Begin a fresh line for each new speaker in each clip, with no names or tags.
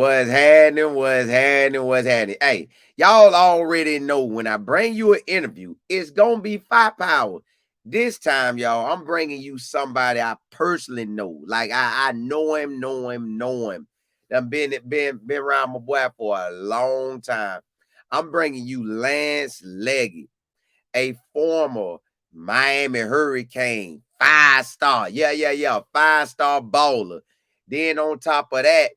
What's happening? What's happening? What's happening? Hey, y'all already know when I bring you an interview, it's gonna be firepower. This time, y'all, I'm bringing you somebody I personally know. Like I know him. I've been around my boy for a long time. I'm bringing you Lance Leggett, a former Miami Hurricane 5-star. Yeah. 5-star baller. Then on top of that,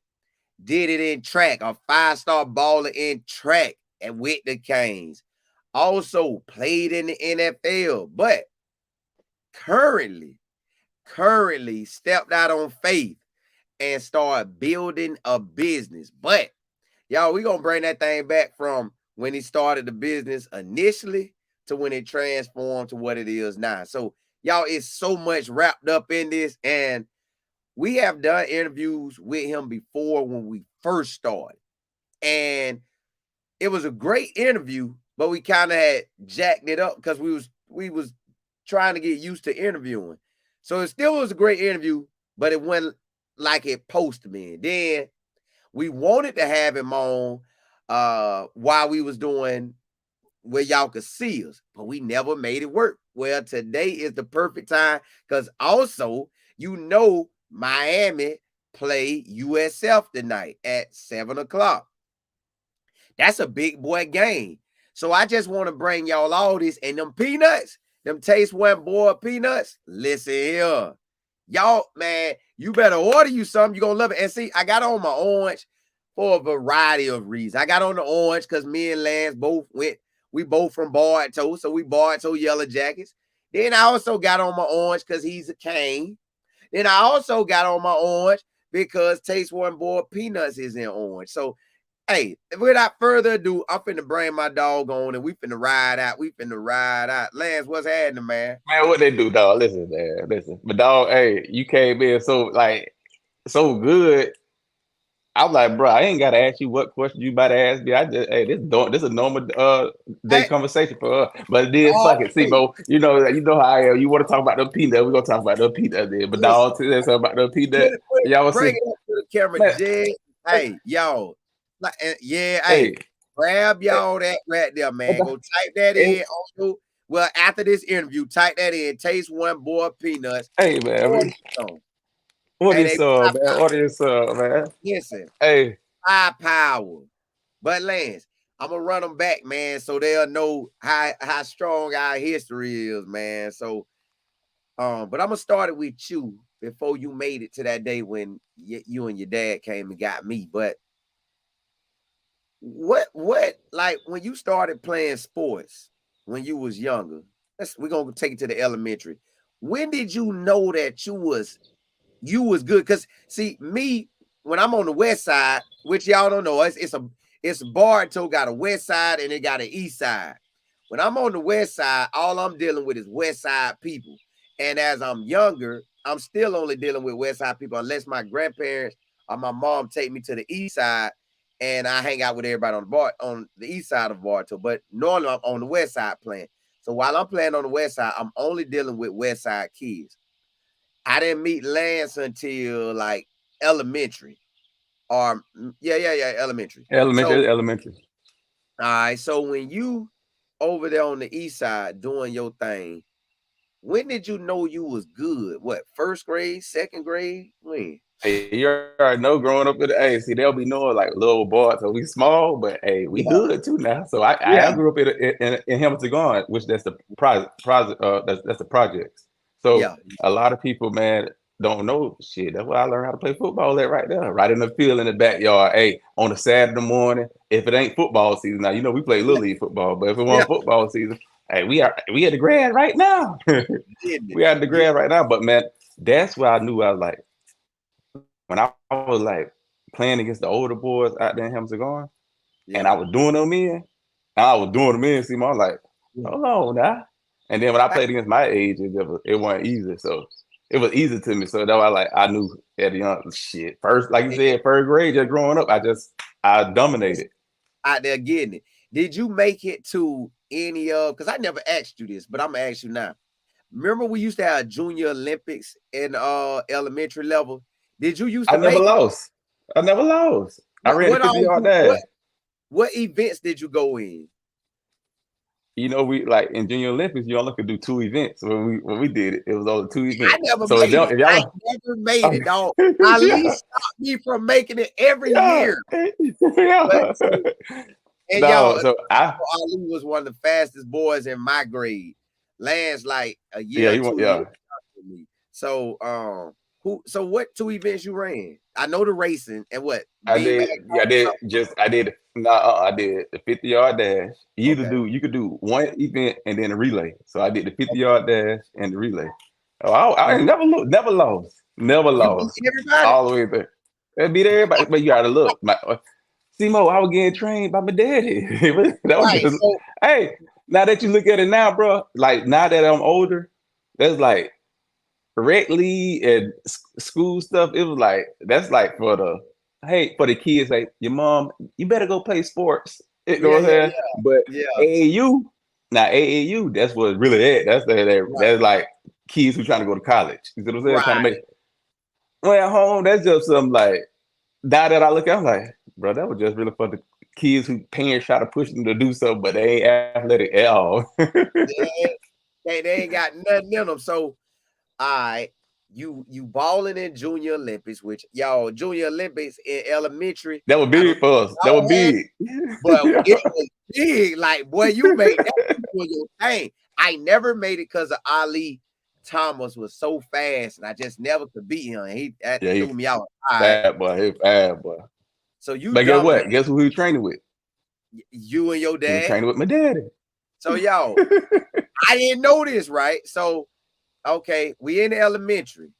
did it in track, a 5-star baller in track and with the Canes. Also played in the NFL, but currently stepped out on faith and started building a business. But y'all, we gonna bring that thing back from when he started the business initially to when it transformed to what it is now. So y'all, it's so much wrapped up in this, and we have done interviews with him before when we first started. And it was a great interview, but we kind of had jacked it up because we was trying to get used to interviewing. So it still was a great interview, but it went like it posted me. Then we wanted to have him on while we was doing where y'all could see us, but we never made it work. Well, today is the perfect time because also, Miami play USF tonight at 7 o'clock. That's a big boy game. So I just want to bring y'all all this and them peanuts, them taste one boy peanuts. Listen here. Y'all, man, you better order you something. You're going to love it. And see, I got on my orange for a variety of reasons. I got on the orange because me and Lance we both from Bartow, so we Bartow Yellow Jackets. Then I also got on my orange because he's a Cane. Then I also got on my orange because Taste One Boy Peanuts is in orange. So, hey, without further ado, I'm finna bring my dog on and we finna ride out. Lance, what's happening, man?
Man, what they do, dog? Listen, man, listen. But dog, hey, you came in so good. I'm like, bro, I ain't gotta ask you what question you about to ask me. I just, hey, this a normal day
Hey,
conversation for us. But then fuck it, see,
hey,
bro, you know how I am. You want to talk about the peanut? We gonna talk about the peanut then. But
listen,
dog, today something about the peanut. Y'all was
bring
see,
it up to the camera,
man.
Jay. Hey, y'all. Like, yeah,
Hey,
hey, grab
hey,
y'all that right there, man. Go type that
hey,
in. Also, well, after this interview, type that in. Taste One Boy Peanuts.
hey, man,
Order some.
what
Hey,
is
they
man? What is man?
listen,
Hey,
high power. But Lance, I'm gonna run them back, man, so they'll know how strong our history is, man. So, but I'm gonna start it with you before you made it to that day when you and your dad came and got me. But what like when you started playing sports when you was younger? We're gonna take it to the elementary. When did you know that you was good? Because see, me, when I'm on the west side, which y'all don't know, it's Bartow got a west side and it got an east side. When I'm on the west side, all I'm dealing with is west side people. And as I'm younger, I'm still only dealing with west side people unless my grandparents or my mom take me to the east side and I hang out with everybody on the east side of Bartow. But normally I'm on the west side playing. So while I'm playing on the west side, I'm only dealing with west side kids. I didn't meet Lance until like elementary or elementary. So, all
elementary.
right. So when you over there on the east side doing your thing, when did you know you was good? What, first grade, second grade? When?
Hey, you already know growing up in the hey, see, they'll be knowing like little boys, so we small, but hey, we
Yeah,
good too now. So I
yeah,
grew up in Hamilton Gone, which that's the project that's the projects. So
yeah.
a lot of people, man, don't know shit. That's why I learned how to play football at right there, right in the field in the backyard. Hey, on a Saturday morning, if it ain't football season, now you know we play little league football, but if it
Yeah,
wasn't football season, hey, we at the grad right now.
getting it.
We at the
Get
grad right now. But man, that's where I knew I was like when I was like playing against the older boys out there in Hamilton Gone, and I
yeah.
was doing them in, and I was doing them in. See, I was like,
Yeah.
hold on now. And then when I played against my age, it wasn't easy. So it was easy to me. So that was like I knew at the young shit first, like you said, first grade, just growing up, I dominated.
Out there getting it. Did you make it to any of? Because I never asked you this, but I'm gonna ask you now. Remember we used to have junior Olympics in elementary level. Did you used
I
to
never
make it?
lost. I never lost. I ran the 50-yard dash.
What events did you go in?
You know, we like in Junior Olympics, you only could do 2 events. When we did it, it was only 2
I
events.
never
So
made it.
if y'all,
I never made it, dog.
yeah,
Ali stopped me from making it every
yeah,
year. But
yeah.
and
No,
y'all,
so
Ali was one of the fastest boys in my grade. Lance like a year
yeah,
or
he went,
2 years
yeah.
after me. So so what 2 events you ran? I know the racing and what
I
beanbag
did, yeah, I did
something.
just, I did, no, I did the 50-yard dash.
Okay.
You could do one event and then a relay. So I did the 50-yard dash and the relay. Oh, I
And
ain't never
you beat
lost,
everybody?
all the way there. I beat everybody, but you gotta look. Simo, I was getting trained by my daddy. That was
Right.
just,
So
hey, now that you look at it now, bro, like now that I'm older, that's like rec league and school stuff. It was like, that's like for the kids, like your mom, you better go play sports. You know
yeah,
what I'm
yeah,
saying? But
yeah, yeah.
AAU, now AAU, that's what really it. That's
Right,
like kids who trying to go to college. You know what I'm saying? Trying to make
right.
well at home. That's just some like now that I look at, I'm like, bro, that was just really for the kids who parents try to push them to do something, but they ain't athletic at all.
They they ain't got nothing in them. So I you balling in Junior Olympics, which y'all Junior Olympics in elementary.
That was
I don't
big
know if
for us. That was
y'all had,
big.
but
Yeah.
it was big. Like boy, you made that for your thing. I never made it because of Ali. Thomas was so fast, and I just never could beat him. And that
Yeah,
threw
he
me out. All right,
bad boy. He bad boy.
so you
But guess
dominate
what? Guess who he was training with?
you and your
He was
dad.
training with my daddy.
So y'all, I didn't know this, right? So okay, we in elementary.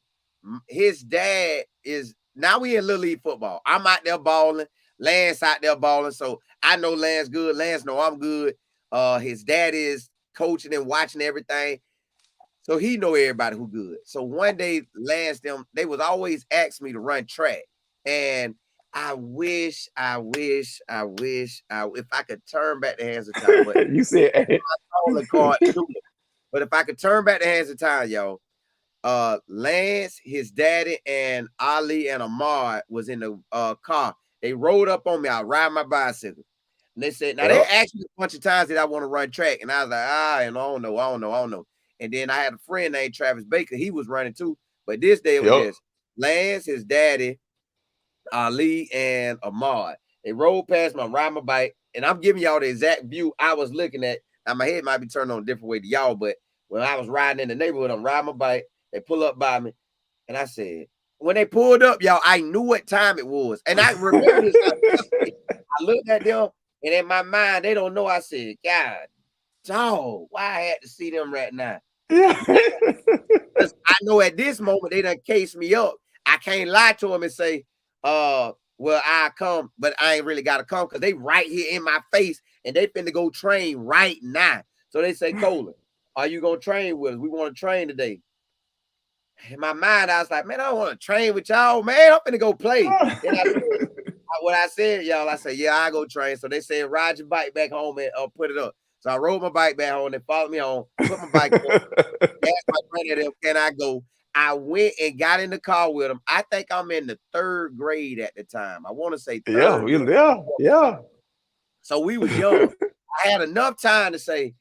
His dad is now we in Little League football. I'm out there balling. Lance out there balling. So I know Lance good. Lance know I'm good. His dad is coaching and watching everything. So he know everybody who good. So one day, Lance, they was always asking me to run track. And if I could turn back the hands of time, but
You said, hey.
all the card to do it. But if I could turn back the hands of time, y'all, Lance, his daddy, and Ali and Ahmad was in the car. They rode up on me. I ride my bicycle. And they said, now they
Yep.
asked me a bunch of times that I want to run track. And I was like, and I don't know. And then I had a friend named Travis Baker. He was running too. But this day it was
Yep.
just Lance, his daddy, Ali, and Ahmad. They rolled past me, ride my bike, and I'm giving y'all the exact view I was looking at. Now my head might be turned on a different way to y'all, but when I was riding in the neighborhood, I'm riding my bike. They pull up by me, and I said, when they pulled up, y'all, I knew what time it was, and I remember this. I looked at them, and in my mind, they don't know. I said, God, dog, why I had to see them right now?
Yeah.
Because I know at this moment they done case me up. I can't lie to them and say, well, I come, but I ain't really gotta come because they right here in my face and they finna go train right now. So they say, Colin, are you gonna train with us? We want to train today. In my mind, I was like, man, I don't want to train with y'all, man. I'm finna go play. Then I said, what I said, y'all, I said, yeah, I go train. So they said, ride your bike back home and put it up. So I rode my bike back home. They followed me home, put my bike up. Asked my granddad, can I go? I went and got in the car with him. I think I'm in the 3rd grade at the time. I want to say
Yeah,
3rd grade.
yeah.
So we was young. I had enough time to say,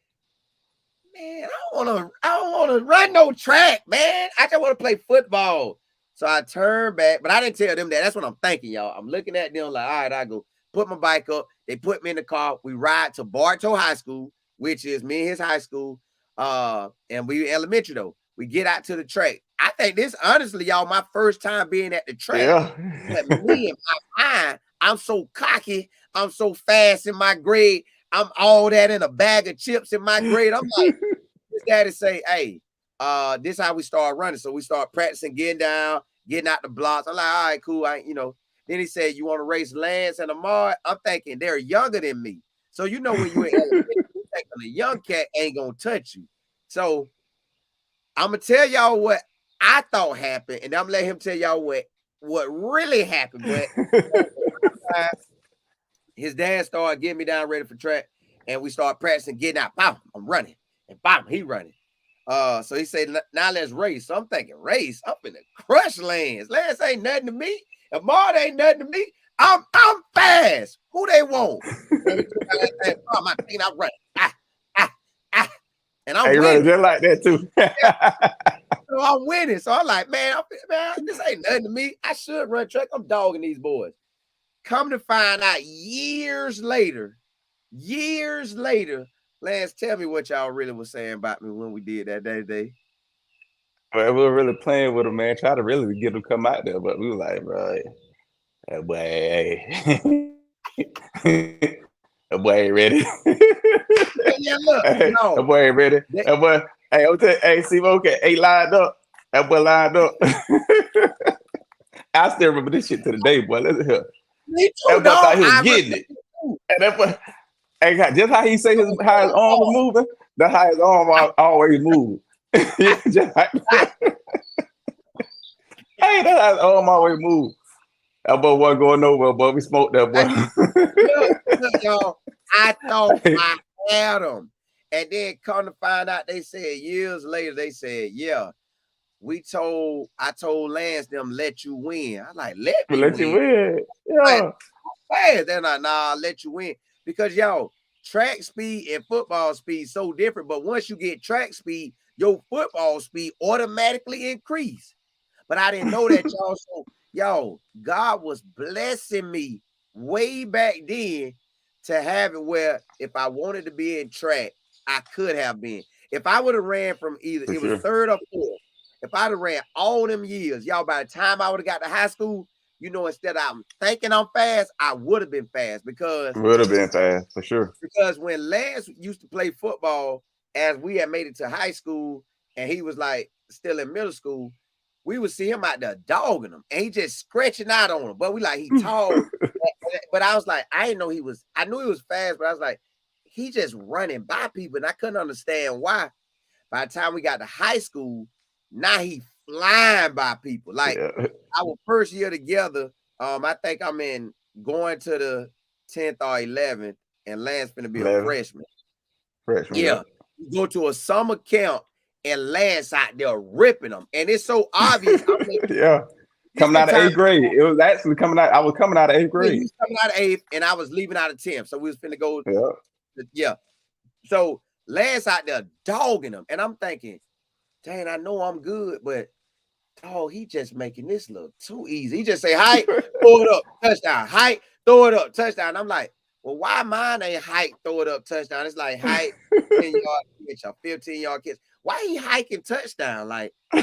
man, I don't want to run no track, man. I just want to play football. So I turned back, but I didn't tell them that. That's what I'm thinking, y'all. I'm looking at them like, all right, I go put my bike up. They put me in the car. We ride to Bartow High School, which is me and his high school. And we elementary though. We get out to the track. I think this honestly, y'all, my first time being at the track.
Yeah.
But me in my mind, I'm so cocky. I'm so fast in my grade. I'm all that in a bag of chips in my grade. I'm like, his daddy say, hey, this how we start running. So we start practicing, getting down, getting out the blocks. I'm like, all right, cool. Then he said, you want to race Lance and Ahmad? I'm thinking they're younger than me. So you know when you're in elementary, a young cat ain't gonna touch you. So I'm gonna tell y'all what I thought happened, and I'm gonna let him tell y'all what really happened. But his dad started getting me down ready for track, and we started practicing, getting out. Bam, I'm running, and bam, he running. So he said, now let's race. So I'm thinking, race? I'm finna crush Lance. Lance ain't nothing to me. Ahmad ain't nothing to me. I'm fast. Who they want? Man, we took out that thing. Oh, my team, I run. Ah. And I'm
Hey, running
winning.
just like that too.
So I'm winning. So I'm like, man, this ain't nothing to me. I should run track. I'm dogging these boys. Come to find out years later, Lance, tell me what y'all really was saying about me when we did that day.
But we were really playing with him, man. Try to really get him to come out there, but we were like, bro, that boy, that boy ain't ready.
Yeah, look,
Hey, that
no.
boy ain't ready. That boy, hey, I'm telling, hey, see, okay, ain't lined up. That boy lined up. I still remember this shit to the day, boy. Listen here.
Me too,
That boy thought
dog.
he was
I
getting it.
remember.
And that boy, hey, just how he say how his arm was moving, that's how his arm always move. Just like that. Hey, that's how his arm always move. That boy wasn't going nowhere, boy. We smoked that boy.
Look, y'all. I thought I had them. And then come to find out, they said years later, they said, yeah, I told Lance them let you win. I like, let me
Let you
win.
win.
Like,
Yeah.
fast. They're like, nah, I'll let you win. Because y'all, track speed and football speed so different. But once you get track speed, your football speed automatically increase. But I didn't know that, y'all. So, y'all, God was blessing me way back then to have it where if I wanted to be in track, I could have been. If I would have ran from either
For
it was
sure.
third or fourth, if I'd have ran all them years, y'all, by the time I would have got to high school, instead of I'm thinking I'm fast, I would have been fast because
Would have been fast, for sure.
when Lance used to play football, as we had made it to high school, and he was like still in middle school, we would see him out there dogging him, and he just scratching out on him. But we like he tall, but I was like, I didn't know I knew he was fast, but I was like, he just running by people, and I couldn't understand why. By the time we got to high school, now he flying by people. Like our first year together, I think I'm going to the 10th or 11th, and Lance finna be a
11.
freshman.
Freshman,
Yeah. You go to a summer camp, and Lance out there ripping them. And it's so obvious.
Yeah.
This
Coming
the
out of
time
8th grade. It was actually coming out. I was coming out of 8th
he
grade.
was coming out of 8th, and I was leaving out of 10th. So we was finna go.
Yeah.
So Lance out there dogging them. And I'm thinking, dang, I know I'm good, but he just making this look too easy. He just say, height, throw it up, touchdown. Height, throw it up, touchdown. I'm like, well, why mine ain't height, throw it up, touchdown? It's like height, 10-yard catch, or 15-yard catch. Why he hiking touchdown? Like, I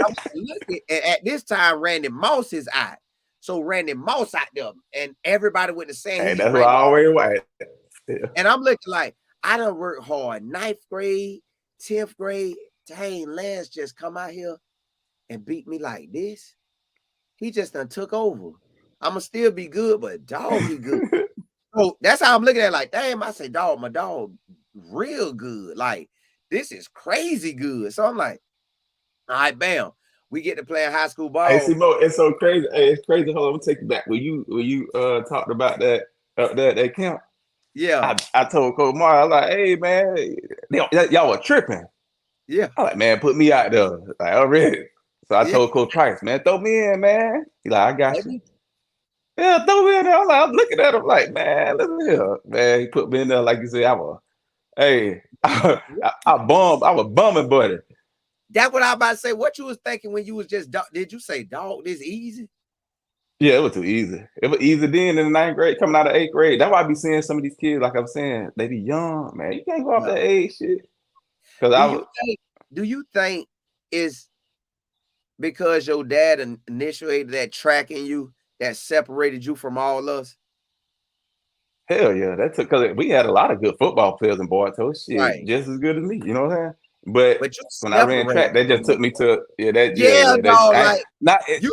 was looking at this time, Randy Moss is out. So Randy Moss out there, and everybody with the saying
Hey,
he's
that's who I
Randy.
always white. Yeah.
And I'm looking like, I done worked hard, 9th grade, 10th grade. Dang, Lance just come out here and beat me like this. He just done took over. I'ma still be good, but dog, he good. So that's how I'm looking at it, like, damn, I say, dog, my dog real good. Like, this is crazy good. So I'm like, all right, bam. We get to play high school ball.
Hey, Simo, it's so crazy. Hey, it's crazy. Hold on, I'm gonna take you back. When you talked about that up there at that camp,
Yeah.
I told Coach Mar, I was like, hey man, y'all were tripping.
Yeah.
I like, man, put me out there. Like, already. So I told Coach Price, man, throw me in, man. He like, I got you. Yeah, throw me in there. I'm looking at him like, man, listen here. Man, he put me in there like you said, I was bumming, buddy.
That's what I was about to say. What you was thinking when you was just did you say, dog, this easy?
Yeah, it was too easy. It was easy then in the 9th grade, coming out of 8th grade. That's why I be seeing some of these kids, like I'm saying, they be young, man. You can't go off that age shit. Because
do you think it's because your dad initiated that track in you that separated you from all us?
hell yeah, that took because we had a lot of good football players in Bartow, shit, just as good as me. You know what I'm saying? But
you
when I ran track, that just took me to
like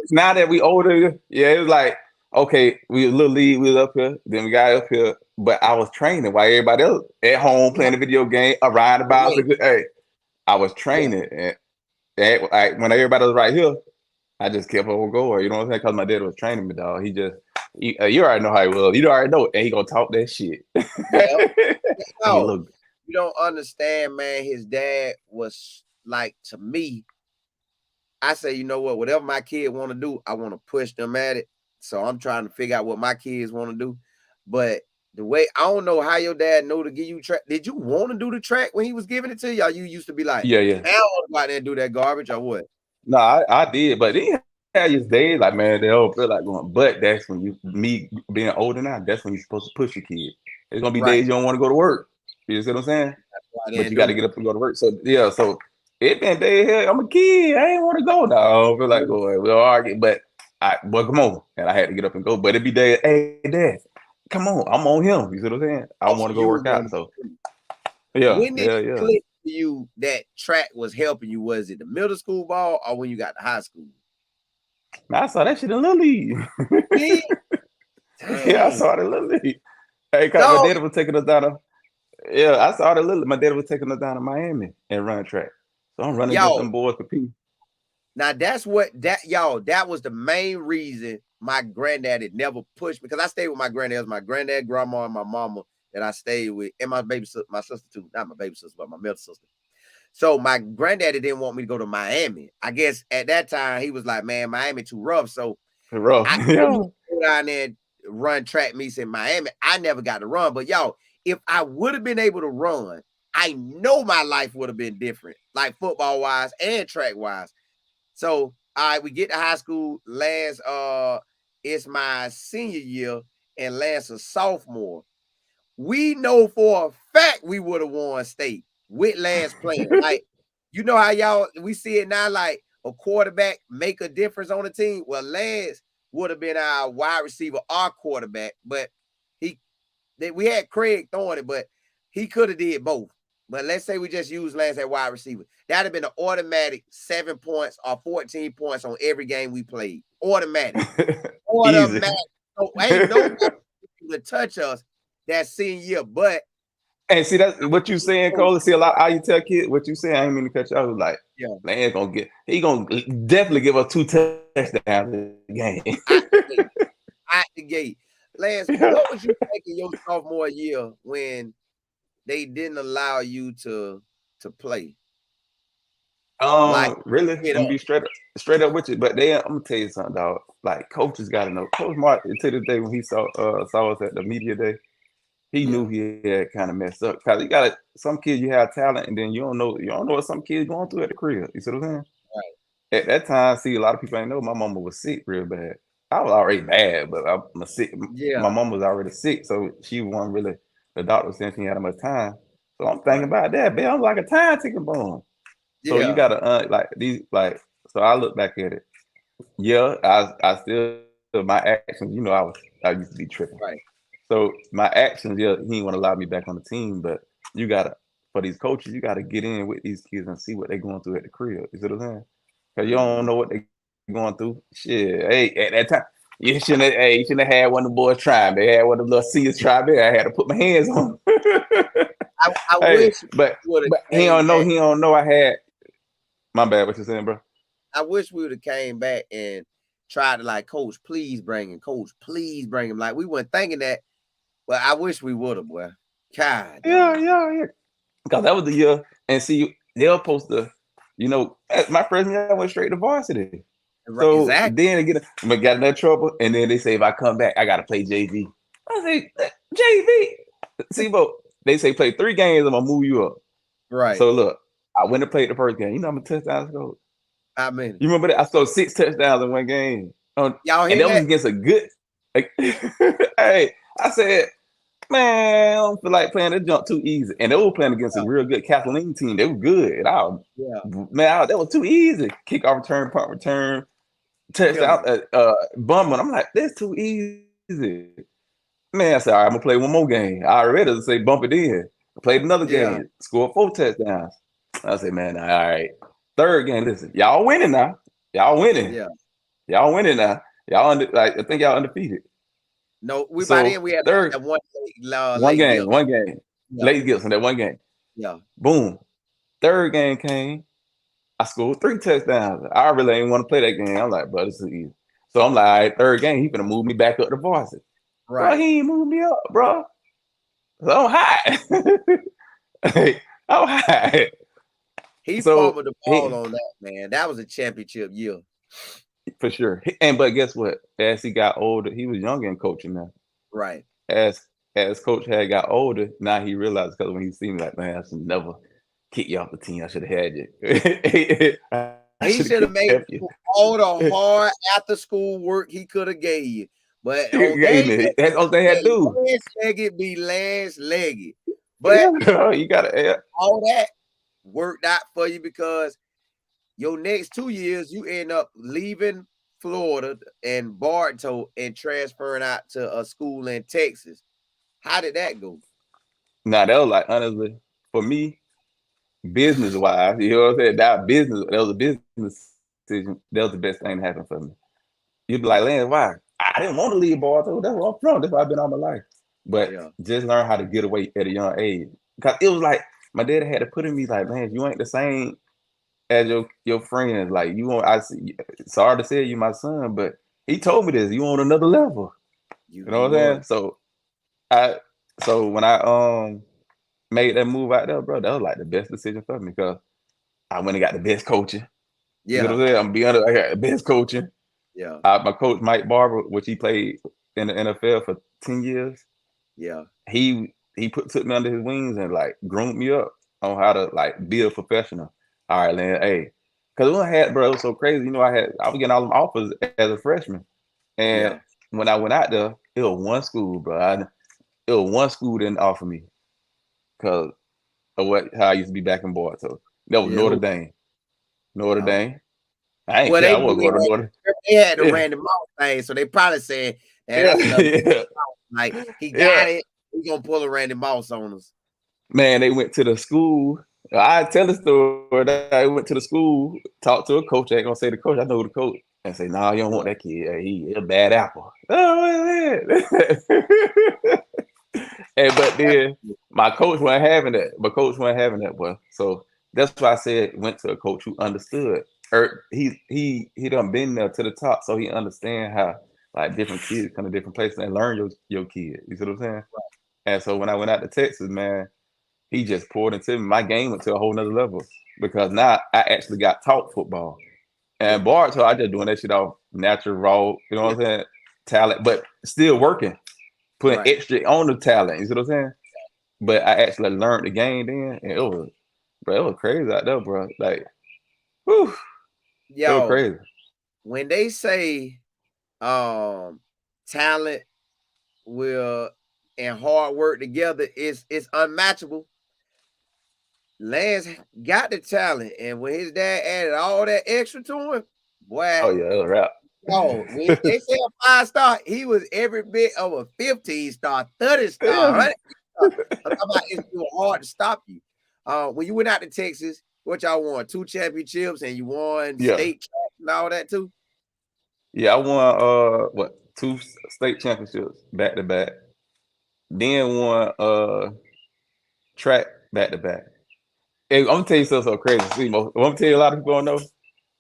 now that we older, yeah, it was like okay, we a little league, we was up here, then we got up here, but I was training while everybody else at home playing the video game around the bicycle. Hey, I was training, and when everybody was right here, I just kept on going. You know what I'm saying? Because my dad was training me, dog. You already know how he was. You already know, and he gonna talk that shit.
No, you don't understand, man. His dad was like, to me, I say, you know what? Whatever my kid want to do, I want to push them at it. So I'm trying to figure out what my kids want to do. But the way I don't know how your dad know to give you track. Did you want to do the track when he was giving it to you? Or you used to be like,
Yeah, yeah.
I don't want to go out there and do that garbage or what?
No, I did, but then you had your days like, man, they don't feel like going. But that's when me being older now, that's when you're supposed to push your kid. There's gonna be days
Right.
you don't want to go to work. You see what I'm saying?
That's why I
But
didn't
you got to
do
get up and go to work. So yeah, so it been day hell. I'm a kid. I ain't want to go. No, I don't feel like
it.
going. We'll argue, but well, come on, and I had to get up and go. But it be day. Hey, Dad, come on, I'm on him. You see what I'm saying? I
Oh,
want to go
you
work
was on
out.
the
So
street.
yeah,
When did
yeah,
it
yeah.
click for you that track was helping you? Was it the middle school ball or when you got to high school?
Man, I saw that shit in Little League.
Me?
Yeah, I
Dang.
saw it in Little League. Hey, cause my
Dog.
dad was taking us down. Yeah, I saw it in Little. My dad was taking us down to Miami and run track. So I'm running against
Y'all.
them boys competing.
Now that's what that was the main reason my granddad had never pushed me because I stayed with my granddad. It was my granddad, grandma, and my mama that I stayed with, and my baby sister, my sister too. Not my baby sister, but my middle sister. So my granddaddy didn't want me to go to Miami. I guess at that time he was like, man, Miami too rough. So
Rough.
I
Yeah.
go down there and run track meets in Miami. I never got to run. But y'all, if I would have been able to run, I know my life would have been different, like football wise and track wise. So, all right, we get to high school. Lance, it's my senior year, and Lance a sophomore. We know for a fact we would have won state with Lance playing. Like, you know how y'all we see it now, like a quarterback make a difference on the team. Well, Lance would have been our wide receiver, our quarterback, but he we had Craig throwing it, but he could have did both. But let's say we just use Lance at wide receiver. That'd have been an automatic 7 points or 14 points on every game we played. Automatic.
Easy.
Automatic. So ain't nobody to touch us that senior year. But
And see that's what you saying, Cole. See a lot how you tell kids what you saying. I ain't mean to cut you. I was like,
yeah,
man, he gonna definitely give us 2 touchdowns a game.
out the gate. Out the gate. Lance,
Yeah.
what was you thinking your sophomore year when they didn't allow you to play? Like
Really, I'm
straight
gonna
up.
be straight up with you. But I'm gonna tell you something, dog. Like coaches gotta know. Coach Martin to this day when he saw us at the media day, he
Yeah,
knew he had kind of messed up. Cause you got some kids you have talent, and then you don't know what some kids going through at the crib. You see what I'm saying?
right.
At that time, see, a lot of people ain't know my mama was sick real bad. I was already bad, but I'm sick. My
Yeah,
mom was already sick, so she wasn't really. The doctor said she had much time. So I'm thinking
right.
about that, man. I'm like a time ticking bomb. So you
Yeah,
gotta like these like. So I look back at it. Yeah, I still my actions. I used to be tripping.
right.
So my actions, yeah, he didn't want to allow me back on the team, but you gotta for these coaches, you gotta get in with these kids and see what they're going through at the crib. You see what I'm saying? Cause you don't
Mhm.
know what they're going through. Shit, hey, at that time, you shouldn't have had one of the boys trying. They had one of the little seniors try me. I had to put my hands on.
I
Hey,
wish
but
we would have
but he
came
don't know.
back.
He don't know. I had my bad. What you saying, bro?
I wish we would have came back and tried to like, coach, please bring him. Coach, please bring him. Like we weren't thinking that, but I wish we would have, boy. God
Yeah,
dang.
yeah, yeah. Because that was the year, and see, they're supposed to, my freshman year I went straight to varsity.
Right,
So
exactly.
then I got in that trouble, and then they say if I come back, I gotta play JV. I say JV. See, bro, they say play 3 games, I'm gonna move you up.
Right.
So look, I went to play the first game. You know how many touchdowns scored?
I mean,
You remember that? I scored 6 touchdowns in one game.
y'all
And
hear
that was
that?
against a good. Like, hey, I said, man, I don't feel like playing this jump too easy. And they were playing against a
Yeah,
real good Kathleen team. They were good. And
yeah,
that was too easy. Kickoff return, punt return, touchdown,
killing it.
bumming. I'm like, that's too easy. Man, I said, all right, I'm gonna play one more game. I already say bump it in. I played another
Yeah,
game, scored 4 touchdowns. I said, man, all right. Third game, listen, y'all winning now. Y'all winning.
yeah.
Y'all winning now. I think y'all undefeated.
No, we by
So
then we had lost
third
that one
one
late
game,
gift.
one game.
Yeah,
Late Gibson, that one game.
yeah.
Boom. Third game came. I scored 3 touchdowns. I really ain't want to play that game. I'm like, bro, this is easy. So I'm like, all right, third game, he gonna move me back up to varsity. Bro,
Right.
he ain't moved me up, bro. So I'm high. I'm high.
He
So
fumbled the ball
he,
on that, man. That was a championship year.
for sure. But guess what? As he got older, he was younger in coaching now.
Right.
As Coach had got older, now he realized because when he seen me like, man, I should never kick you off the team. I should have had you. I should
He
have
should have
kept
made
you.
you do all the hard after school work he could have gave you. But on game day,
That's all they had to do.
Lance Leggett be Lance Leggett. But
Yeah, you gotta.
all that worked out for you because your next 2 years, you end up leaving Florida and Bartow and transferring out to a school in Texas. How did that go?
Nah, that was like honestly for me, business wise. You know what I'm saying? That was a business decision. That was the best thing to happen for me. You'd be like,
Yeah,
Lance, why? I didn't want to leave Bartow. That's where I'm from. That's where I've been all my life. But
yeah,
just learn how to get away at a young age. Because it was like my dad had to put in me like, man, you ain't the same as your friends. Like you want sorry to say you my son, but he told me this. You on another level. You know
he
what I'm saying?
was.
I so when I made that move out there, bro, that was like the best decision for me because I went and got the best coaching. You know
Yeah,
what I'm saying? I'm being honest, I got the best coaching.
yeah,
My coach Mike Barber, which he played in the NFL for 10 years,
yeah,
he took me under his wings and like groomed me up on how to like be a professional. All right, man, hey, because when I had, bro, it was so crazy. You know, I was getting all them offers as a freshman, and
yeah,
when I went out there, it was one school, bro. It was one school didn't offer me because of how I used to be back in Bartow. That was
yeah.
Notre Dame. Notre
Oh.
Dame. I ain't
Well,
care. I wasn't going to Notre.
they had the
Yeah,
random mouse thing, so they probably said, "And
yeah,
that's another
yeah,
like he
yeah.
got it. He gonna pull a Randy Moss on us."
Man, they went to the school. I tell the story that I went to the school, talked to a coach. I ain't gonna say the coach. I know the coach, and say, "Nah, you don't want
Yeah,
that kid. Hey, he a bad apple." Oh man. And but then my coach wasn't having that. My coach wasn't having that, boy. So that's why I said went to a coach who understood. Or he done been there to the top, so he understand how like different kids come to different places and learn your kid. You see what I'm saying? And so when I went out to Texas, man, he just poured into me. My game went to a whole nother level because now I actually got taught football. And
yeah,
Bartow, I just doing that shit off natural raw, you know what I'm saying? Talent, but still working, putting
right.
extra on the talent. You see what I'm saying? But I actually learned the game then, and it was crazy out there, bro. Like, whew, it was
Yo,
crazy.
when they say talent will and hard work together, it's unmatchable. Lance got the talent, and when his dad added all that extra to him, boy,
Oh yeah, it was a wrap.
yo, when they say a 5-star, he was every bit of a 15-star, 30-star,
Yeah,
100-star. I'm talking about it's too hard to stop you. When you went out to Texas, what y'all won? 2 championships, and you won
yeah,
state champs and all that too.
yeah. I won what 2 state championships back to back. Then won track back to back. Hey, I'm gonna tell you something so crazy. See, I'm gonna tell you a lot of people don't know.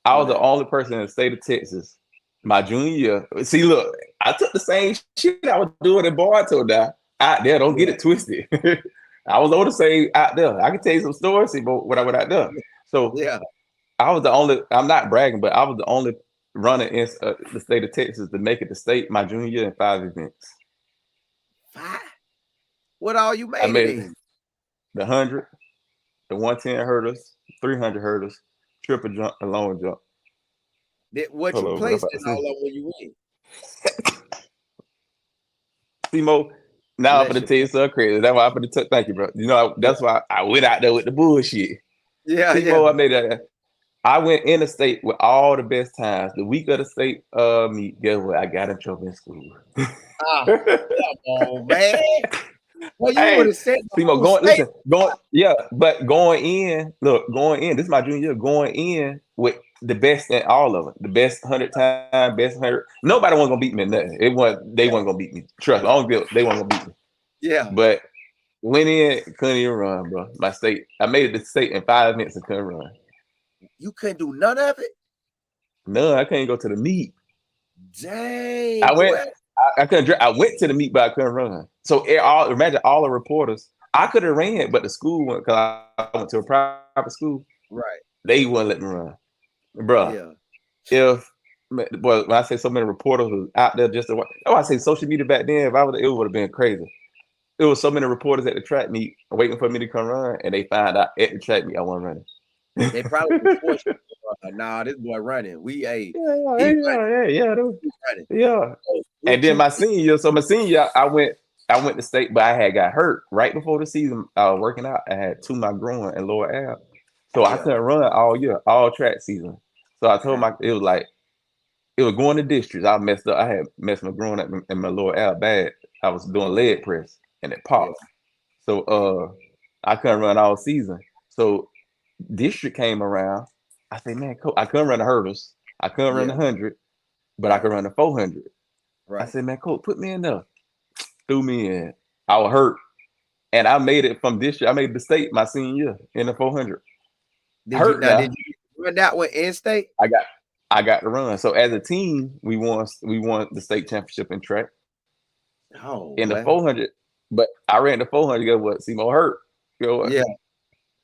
I
What
was the
that?
only person in the state of Texas my junior year. See, look, I took the same shit I was doing in Bartow now out there. Don't get
Yeah,
it twisted. I was on the same out there. I can tell you some stories about when I went out there. So
yeah.
I was the only. I'm not bragging, but I was the only runner in the state of Texas to make it to state my junior year in 5 events.
5? What all you
I
made it
made it
in?
the 100, the 110 hurdles, 300 hurdles, triple jump, and long jump.
What
Hold
you
on, what I'm
placed
about to
in
say.
all of them when you win?
Simo, now I'm
Bless
gonna
you.
tell you something crazy. That's why I'm gonna thank you, bro. You know, that's why I went out there with the bullshit.
Yeah, yeah.
Simo, I made that. I went in the state with all the best times. The week of the state meet, guess what? I got in trouble in school.
Ah, come on, man. Well, you would
Hey,
have said the
Simo,
whole state.
yeah, but going in, this is my junior year, going in with the best in all of it, the best 100 time, best 100. Nobody wasn't gonna beat me in nothing. They
Yeah,
weren't gonna beat me. Trust me, I don't give. They weren't gonna beat me.
yeah.
But went in, couldn't even run, bro. My state, I made it to state in 5 minutes and couldn't run.
You couldn't do none of it?
No, I couldn't go to the meet.
Dang,
I went,
boy.
I couldn't. I went to the meet, but I couldn't run. So imagine all the reporters. I could have ran, but the school went because I went to a private school.
Right.
They wouldn't let me run, bro.
Yeah.
If But when I say so many reporters was out there just to watch, oh, I say social media back then. If I would, it would have been crazy. There was so many reporters at the track meet waiting for me to come run, and they find out at the track meet I wasn't running.
They probably was forced. Nah, this boy running. He running.
Yeah.
So,
And
what
then
you?
my senior year, I went to state, but I had got hurt right before the season. I was working out. I had two my groin and lower ab, so I
Yeah.
couldn't run all year, all track season. So I told it was going to districts. I messed up. I had messed my groin up and my lower ab bad. I was doing leg press and it
Yeah.
popped. So I couldn't run all season. So district came around. I said, man, coach, I couldn't run the hurdles. I couldn't run the
Yeah.
100, but I
Right.
could run the 400. I
Right.
said, man, coach, put me in there. Threw me in. I was hurt. And I made it from district. I made the state my senior year in the 400. Hurt now.
Did you run that one in state?
I got to run. So as a team, we won the state championship in track
Oh,
in the
well.
400. But I ran the 400. Guess what? Seymour hurt.
Yeah.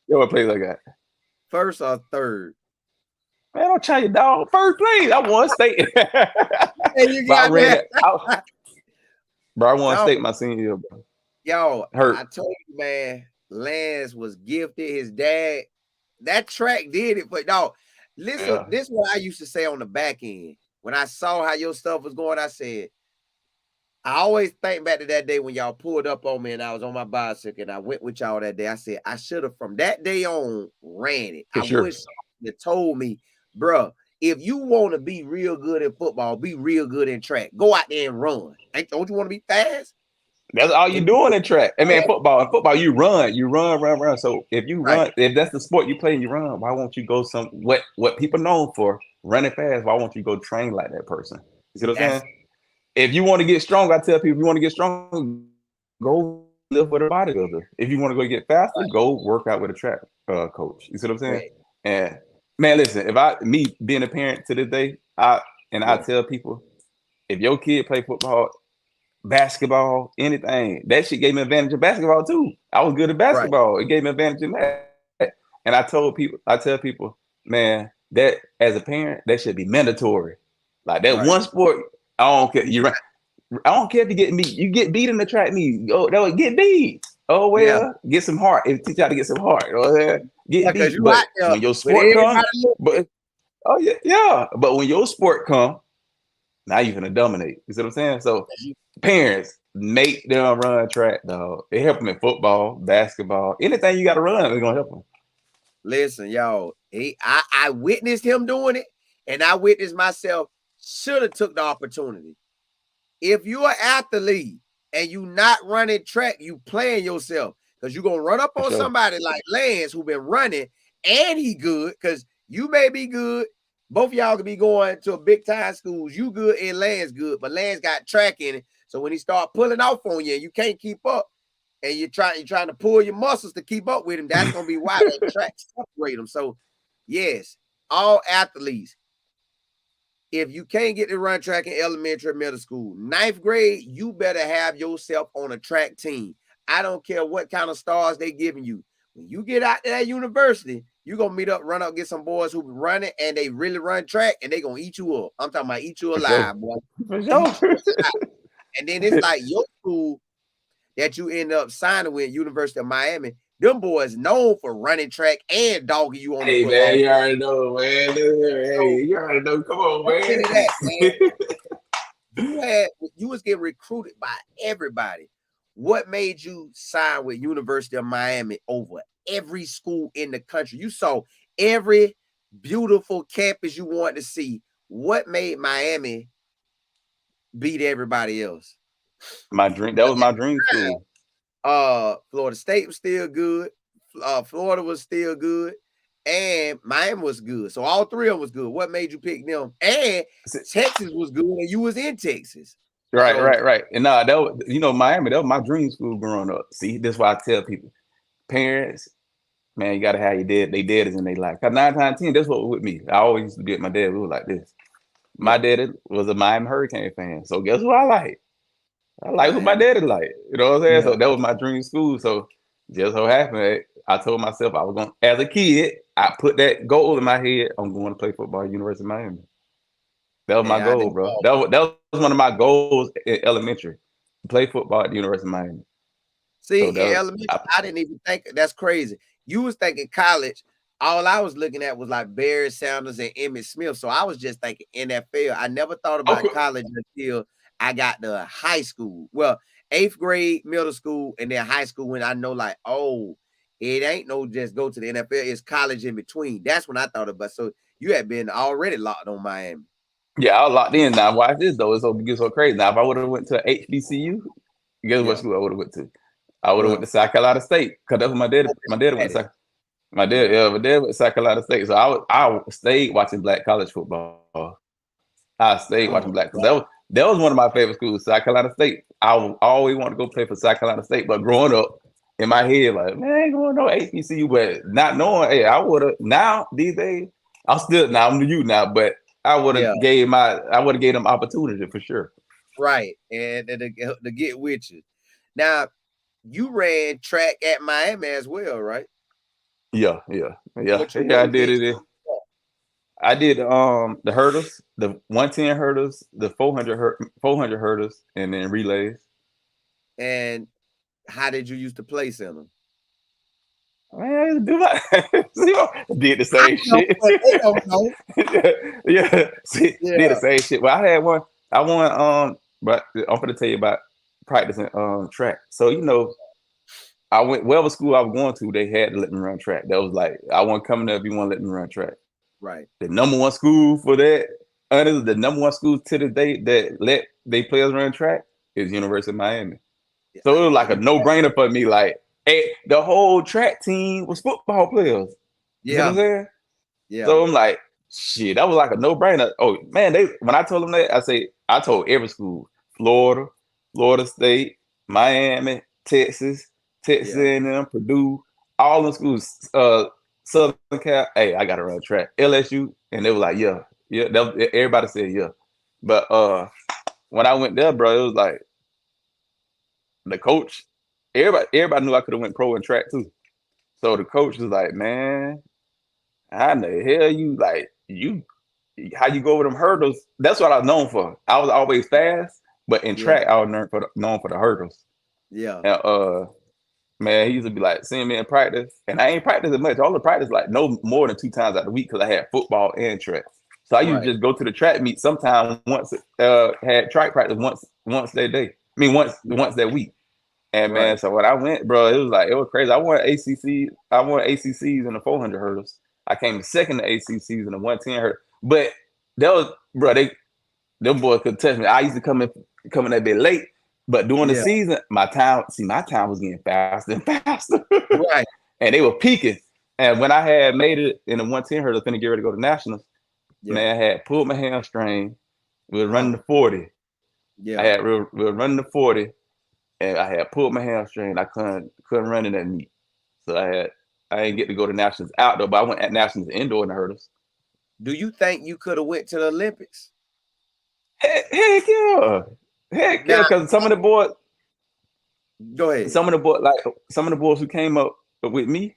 What place I got?
First or third?
Man, don't try your dog. First place. I won state.
Hey, you
But I
got
ran
that.
it. Bro, I won
No,
state my senior year, bro.
yo,
Hurt.
I told you, man, Lance was gifted. His dad, that track did it. But no, listen,
Yeah.
this is what I used to say on the back end. When I saw how your stuff was going, I said, I always think back to that day when y'all pulled up on me and I was on my bicycle and I went with y'all that day. I said, I should have from that day on ran it.
For
I
sure.
wish somebody told me, bro, if you want to be real good in football, be real good in track. Go out there and run. Don't you want to be fast?
That's all you're doing in track. I mean, football. In football, you run. So if you
Right.
run, if that's the sport you play and you run, why won't you go what people known for running fast? Why won't you go train like that person? You see what I'm saying? If you want to get strong, I tell people, if you want to get strong, go live with a bodybuilder. If you want to go get faster, go work out with a track coach. You see what I'm saying?
Right.
And man, listen, me being a parent to this day, I tell people, if your kid play football, basketball, anything, that shit gave me advantage in basketball too. I was good at basketball. It gave me advantage in that. And I tell people, man, that as a parent, that should be mandatory. Like that one sport, I don't care. I don't care if you get beat. You get beat in the track meet. Oh, no, get beat. Oh well, get some heart. It teach you how to get some heart. Get beat. But when your sport comes, but when your sport come, now you're gonna dominate. You see what I'm saying? So parents, make them run track, dog. It help them in football, basketball, anything you got to run is gonna help them.
Listen, y'all, I witnessed him doing it, and I witnessed myself. Should have took the opportunity. If you are athlete and you not running track, you playing yourself because you're gonna run up on somebody like Lance who been running and he good because you may be good. Both of y'all could be going to a big time schools. You good and Lance good, but Lance got track in it. So when he start pulling off on you and you can't keep up, and you're trying to pull your muscles to keep up with him, that's gonna be why that track separate them. So yes, all athletes. If you can't get to run track in elementary or middle school, 9th grade, you better have yourself on a track team. I don't care what kind of stars they giving you. When you get out to that university, you're going to run up, get some boys who be running and they really run track and they going to eat you up. I'm talking about eat you alive, boy.
For sure.
And then it's like your school that you end up signing with, University of Miami, them boys known for running track and dogging you on the football.
Man, you already know, man. Hey, you already know. Come on,
man. You was getting recruited by everybody. What made you sign with University of Miami over every school in the country? You saw every beautiful campus you wanted to see. What made Miami beat everybody else?
My dream. That was my dream school.
Florida State was still good. Florida was still good. And Miami was good. So all three of them was good. What made you pick them? And Texas was good, and you was in Texas.
Right. And that was, Miami, that was my dream school growing up. See, that's why I tell people, parents, man, you gotta have your dad. They dad is in their life. Cause 9 times 10, that's what with me. I always used to be with my dad. We were like this. My daddy was a Miami Hurricane fan. So guess who I like? I like who my daddy like. You know what I'm saying? So that was my dream school. So just so happened, I told myself I was going, as a kid, I put that goal in my head. I'm going to play football at University of Miami. That was my
Yeah, I
goal,
think
bro. That was one of my goals in elementary. Play football at the University of Miami.
see,
So that
in
was,
elementary, I didn't even think that's crazy. You was thinking college. All I was looking at was like Barry Sanders and Emmitt Smith. So I was just thinking NFL. I never thought about
okay.
college until I got to high school. Well, eighth grade, middle school, and then high school when I know, like, oh, it ain't no just go to the NFL, it's college in between. That's when I thought about. So you had been already locked on Miami.
Yeah, I was locked in. Now watch this though. It's so crazy. Now if I would have went to HBCU, guess what
Yeah.
school I would have went to? I would have went
Well,
to South Carolina State because that's what my dad went to
Daddy.
South. My dad,
Yeah.
yeah, my dad went to South Carolina State. So I stayed watching black college football. I stayed watching black because
Oh,
that was one of my favorite schools, South Carolina State. Always wanted to go play for South Carolina State, but growing up in my head, like man, I ain't going no HBCU, but not knowing, hey, I would have now these days. I'm still now I'm the you now, but
yeah.
I would have gave them opportunity for sure.
Right. And to get with you. Now, you ran track at Miami as well, right?
Yeah.
What you
Yeah, I
what was
did
the
it. I did the hurdles, the 110 hurdles, the 400 hurdles, and then relays.
and how did you used to place in them?
Man, do like did the
I
same
know,
shit.
but they don't know.
Yeah, see, did the
Yeah,
same shit. Well, I had one. I won. But I'm gonna tell you about practicing track. So I went whatever school I was going to. They had to let me run track. That was like I wasn't coming up if you want to let me run track.
right.
The number one school for that, honestly, the number one school to this day that let they players run track is University of Miami.
Yeah,
So it was like a
you
no brainer for me. Like, hey, the whole track team was football players. You see what I'm
yeah,
saying?
yeah,
So I'm like, shit, that was like a no brainer. Oh man, they when I told them that, I told every school, Florida, Florida State, Miami, Texas
yeah.
A&M, Purdue, all the schools, Southern Cal. Hey, I got to run track. LSU, and they were like, yeah. Everybody said yeah, but when I went there, bro, it was like the coach. Everybody knew I could have went pro in track too. So the coach was like, man, how in the hell you like you how you go over them hurdles? That's what I was known for. I was always fast, but in
Yeah,
track I was known for the hurdles.
yeah,
And man, he used to be like seeing me in practice, and I ain't practicing much. I only practice like no more than 2 times out of the week because I had football and track. So I used to
right,
just go to the track meet sometime once. Had track practice once that day. I mean once that week. And man,
right.
so when I went, bro, it was crazy. I won ACC. I won ACCs in the 400 hurdles. I came second to ACCs in the 110 hurdle. But that was, bro, them boys could touch me. I used to come in a bit late, but during the
Yeah,
season, my time was getting faster and faster,
right.
and they were peaking. And when I had made it in the 110 hurdle, finna get ready to go to nationals,
Yeah.
man, I had pulled my hamstring. We were running
Oh,
the 40.
yeah.
We were running the 40, and I had pulled my hamstring. I couldn't run in that meet, so I didn't get to go to nationals outdoor, but I went at nationals indoor in the hurdles.
Do you think you could have went to the Olympics?
Heck yeah, heck
Now,
yeah, because
go ahead.
like some of the boys who came up with me,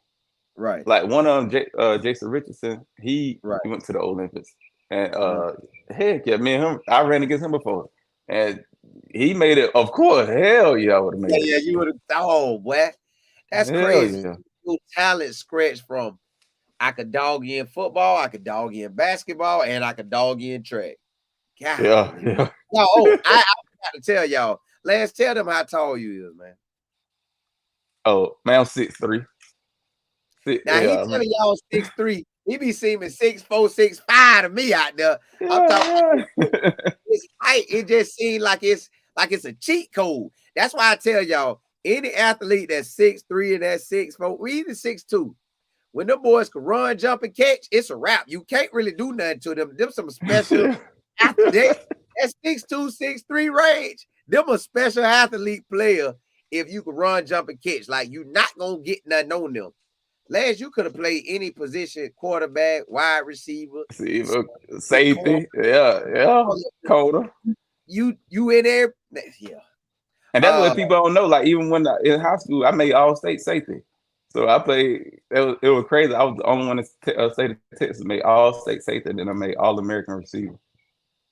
Right,
like one of them, Jason Richardson, he
right.
went to the Olympics, and
Uh-huh.
heck yeah, me and him, I ran against him before, and he made it. Of course, hell yeah, I would have
Yeah,
made it.
yeah, you would have. Oh, boy, that's
Hell
crazy.
yeah,
Your talent stretched from I could dog you in football, I could dog you in basketball, and I could dog you in track.
yeah,
Golly.
yeah.
No, I forgot to tell y'all. Lance, tell them how tall you is, man.
Oh man, I'm 6'3".
Now he
Yeah,
telling y'all 6'3". He be seeming 6'4", 6'5" to me out there. I'm talking
yeah,
about
yeah.
his height. It just seems like it's a cheat code. That's why I tell y'all, any athlete that's 6'3" and that's 6'4", or even 6'2", when them boys can run, jump, and catch, it's a wrap. You can't really do nothing to them. Them some special athlete. That 6'2", 6'3" range. Them a special athlete player if you can run, jump, and catch. Like you not gonna get nothing on them. Last you could have played any position, quarterback, wide receiver,
See, look,
corner.
safety, yeah, Coda.
You in there? Yeah.
And that's
Uh
what people don't know. Like even when in high school, I made all state safety. So I played. It was crazy. I was the only one in state of Texas made all state safety, and then I made all American receiver.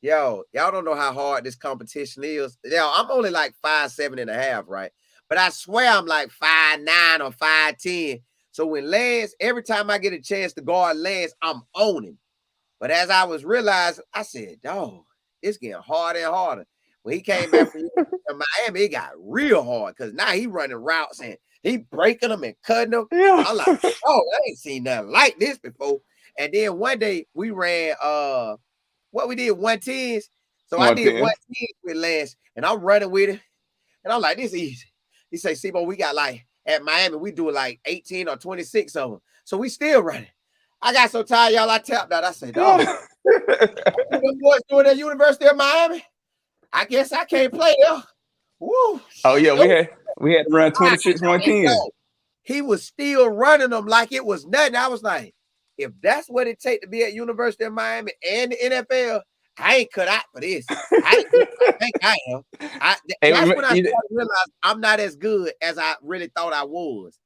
Yo, y'all don't know how hard this competition is. Yo, I'm only like 5'7.5", right? But I swear I'm like 5'9" or 5'10". So when Lance, every time I get a chance to guard Lance, I'm on him. But as I was realizing, I said, dog, it's getting harder and harder. When he came back from Miami, it got real hard because now he running routes and he breaking them and cutting them.
Yeah.
I'm like, oh, I ain't seen nothing like this before. And then one day we ran what we did 110s. So I did
110.
110s with Lance and I'm running with it. And I'm like, this easy. He say, Sebo, we got like at Miami, we do like 18 or 26 of them. So we still running. I got so tired, y'all. I tapped out. I said, "Oh, them boys doing at University of Miami. I guess I can't play there." Woo!
Oh yeah, we had to run 26 110.
He was still running them like it was nothing. I was like, if that's what it takes to be at University of Miami and the NFL, I ain't cut out for this. I think I am. That's when I started to realize I'm not as good as I really thought I was.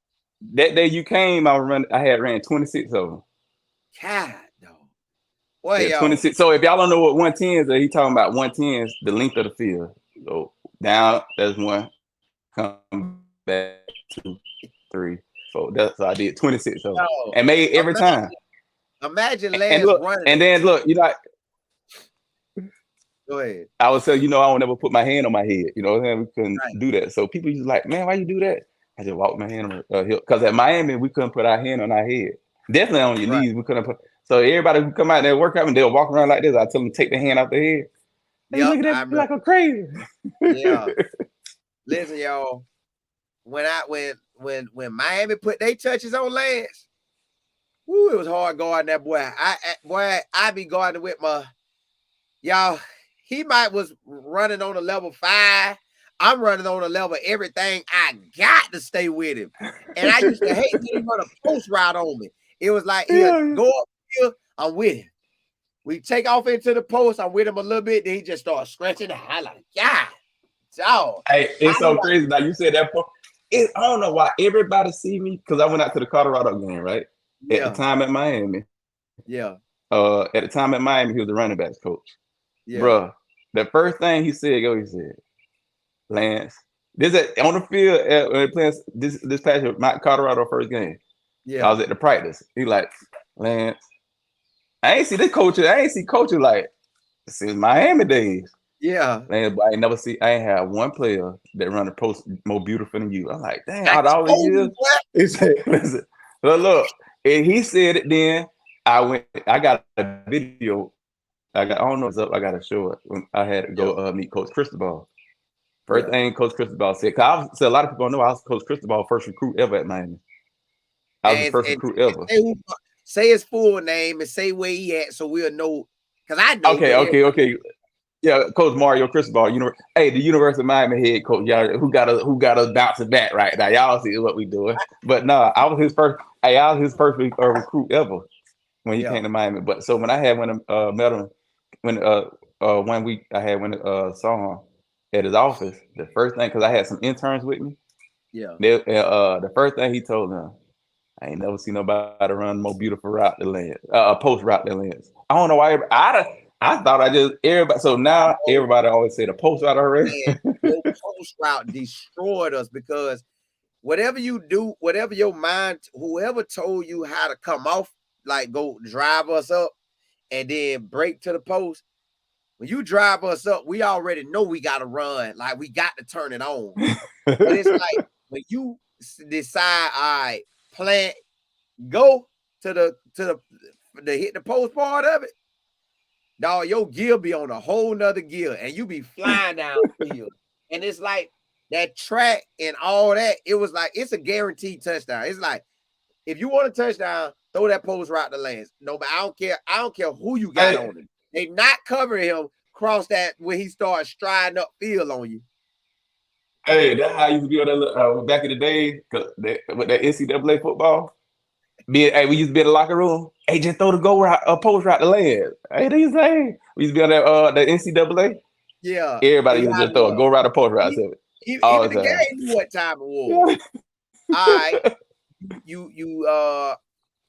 That day you came, I had ran 26 of them.
God, no. Well,
yeah, 26. So if y'all don't know what 110s are, he talking about 110s, the length of the field. So down, that's one. Come back, 2, 3, 4. So I did 26 of them. And made every time.
Imagine Lance running.
And then look, you like.
Go ahead.
I would say, I would never put my hand on my head. You know what I'm saying? We couldn't do that. So people used to like, man, why you do that? I just walk my hand on the hill. Because at Miami, we couldn't put our hand on our head. Definitely on your knees, we couldn't put. So everybody who come out there work out and they'll walk around like this. I tell them to take their hand off their head. Hey, look at that like I'm crazy.
Yeah. Listen, y'all. When Miami put their touches on Lance, woo, it was hard guarding that boy. I be guarding with my y'all. He was running on a level 5. I'm running on a level everything. I got to stay with him. And I used to hate when he run a post route on me. It was like, he'll go up here, I'm with him. We take off into the post, I'm with him a little bit, then he just starts scratching. I like, God, dog.
Hey, it's so crazy. Now you said that. I don't know why everybody see me because I went out to the Colorado game, right?
Yeah.
At the time at Miami.
Yeah.
At the time at Miami, he was the running backs coach. Yeah. Bruh, the first thing he said, Lance, on the field playing this past year, my Colorado first game. Yeah. I was at the practice. He like, Lance, I ain't see this coach. I ain't see coaching like since Miami days.
Yeah.
Lance, but I ain't had one player that run the post more beautiful than you. I'm like, damn, out of all these years. He said, listen, look, and he said it then. I got a video. I don't know what's up. I got to show it when I had to go meet Coach Cristobal. First thing Coach Cristobal said, because a lot of people don't know I was Coach Cristobal first recruit ever at Miami. I was the first recruit ever.
Say his full name and say where he at so we'll know. Because I know.
Okay. Yeah, Coach Mario Cristobal. The University of Miami head coach. Y'all who got us bouncing back right now. Y'all see what we doing. But no, I was his first. I was his first recruit ever when he came to Miami. But so when I had met him one week, I had saw him at his office. The first thing, because I had some interns with me.
Yeah.
The first thing he told them, I ain't never seen nobody run more beautiful route than Lance. Post route than Lance. I don't know why. I thought everybody. So now everybody always say the post route already.
Your post route destroyed us because whatever you do, whatever your mind, whoever told you how to come off, like go drive us up and then break to the post. When you drive us up, we already know we got to run. Like we got to turn it on. But it's like when you decide, all right, plant, go to the hit the post part of it. Dog, your gear be on a whole nother gear and you be flying down the field. And it's like that track and all that, it was like, it's a guaranteed touchdown. It's like, if you want a touchdown, throw that post route to Lance. No, but I don't care who you got on it. They not covering him cross that when he starts striding up field on you.
Hey, that's how I used to be on that back in the day with that NCAA football. We used to be in the locker room. Hey, just throw the post route to Lance. Hey, what you say? We used to be on that the NCAA.
Yeah.
Everybody used to just throw a go route to post route.
Even the game knew what time it was. All right. You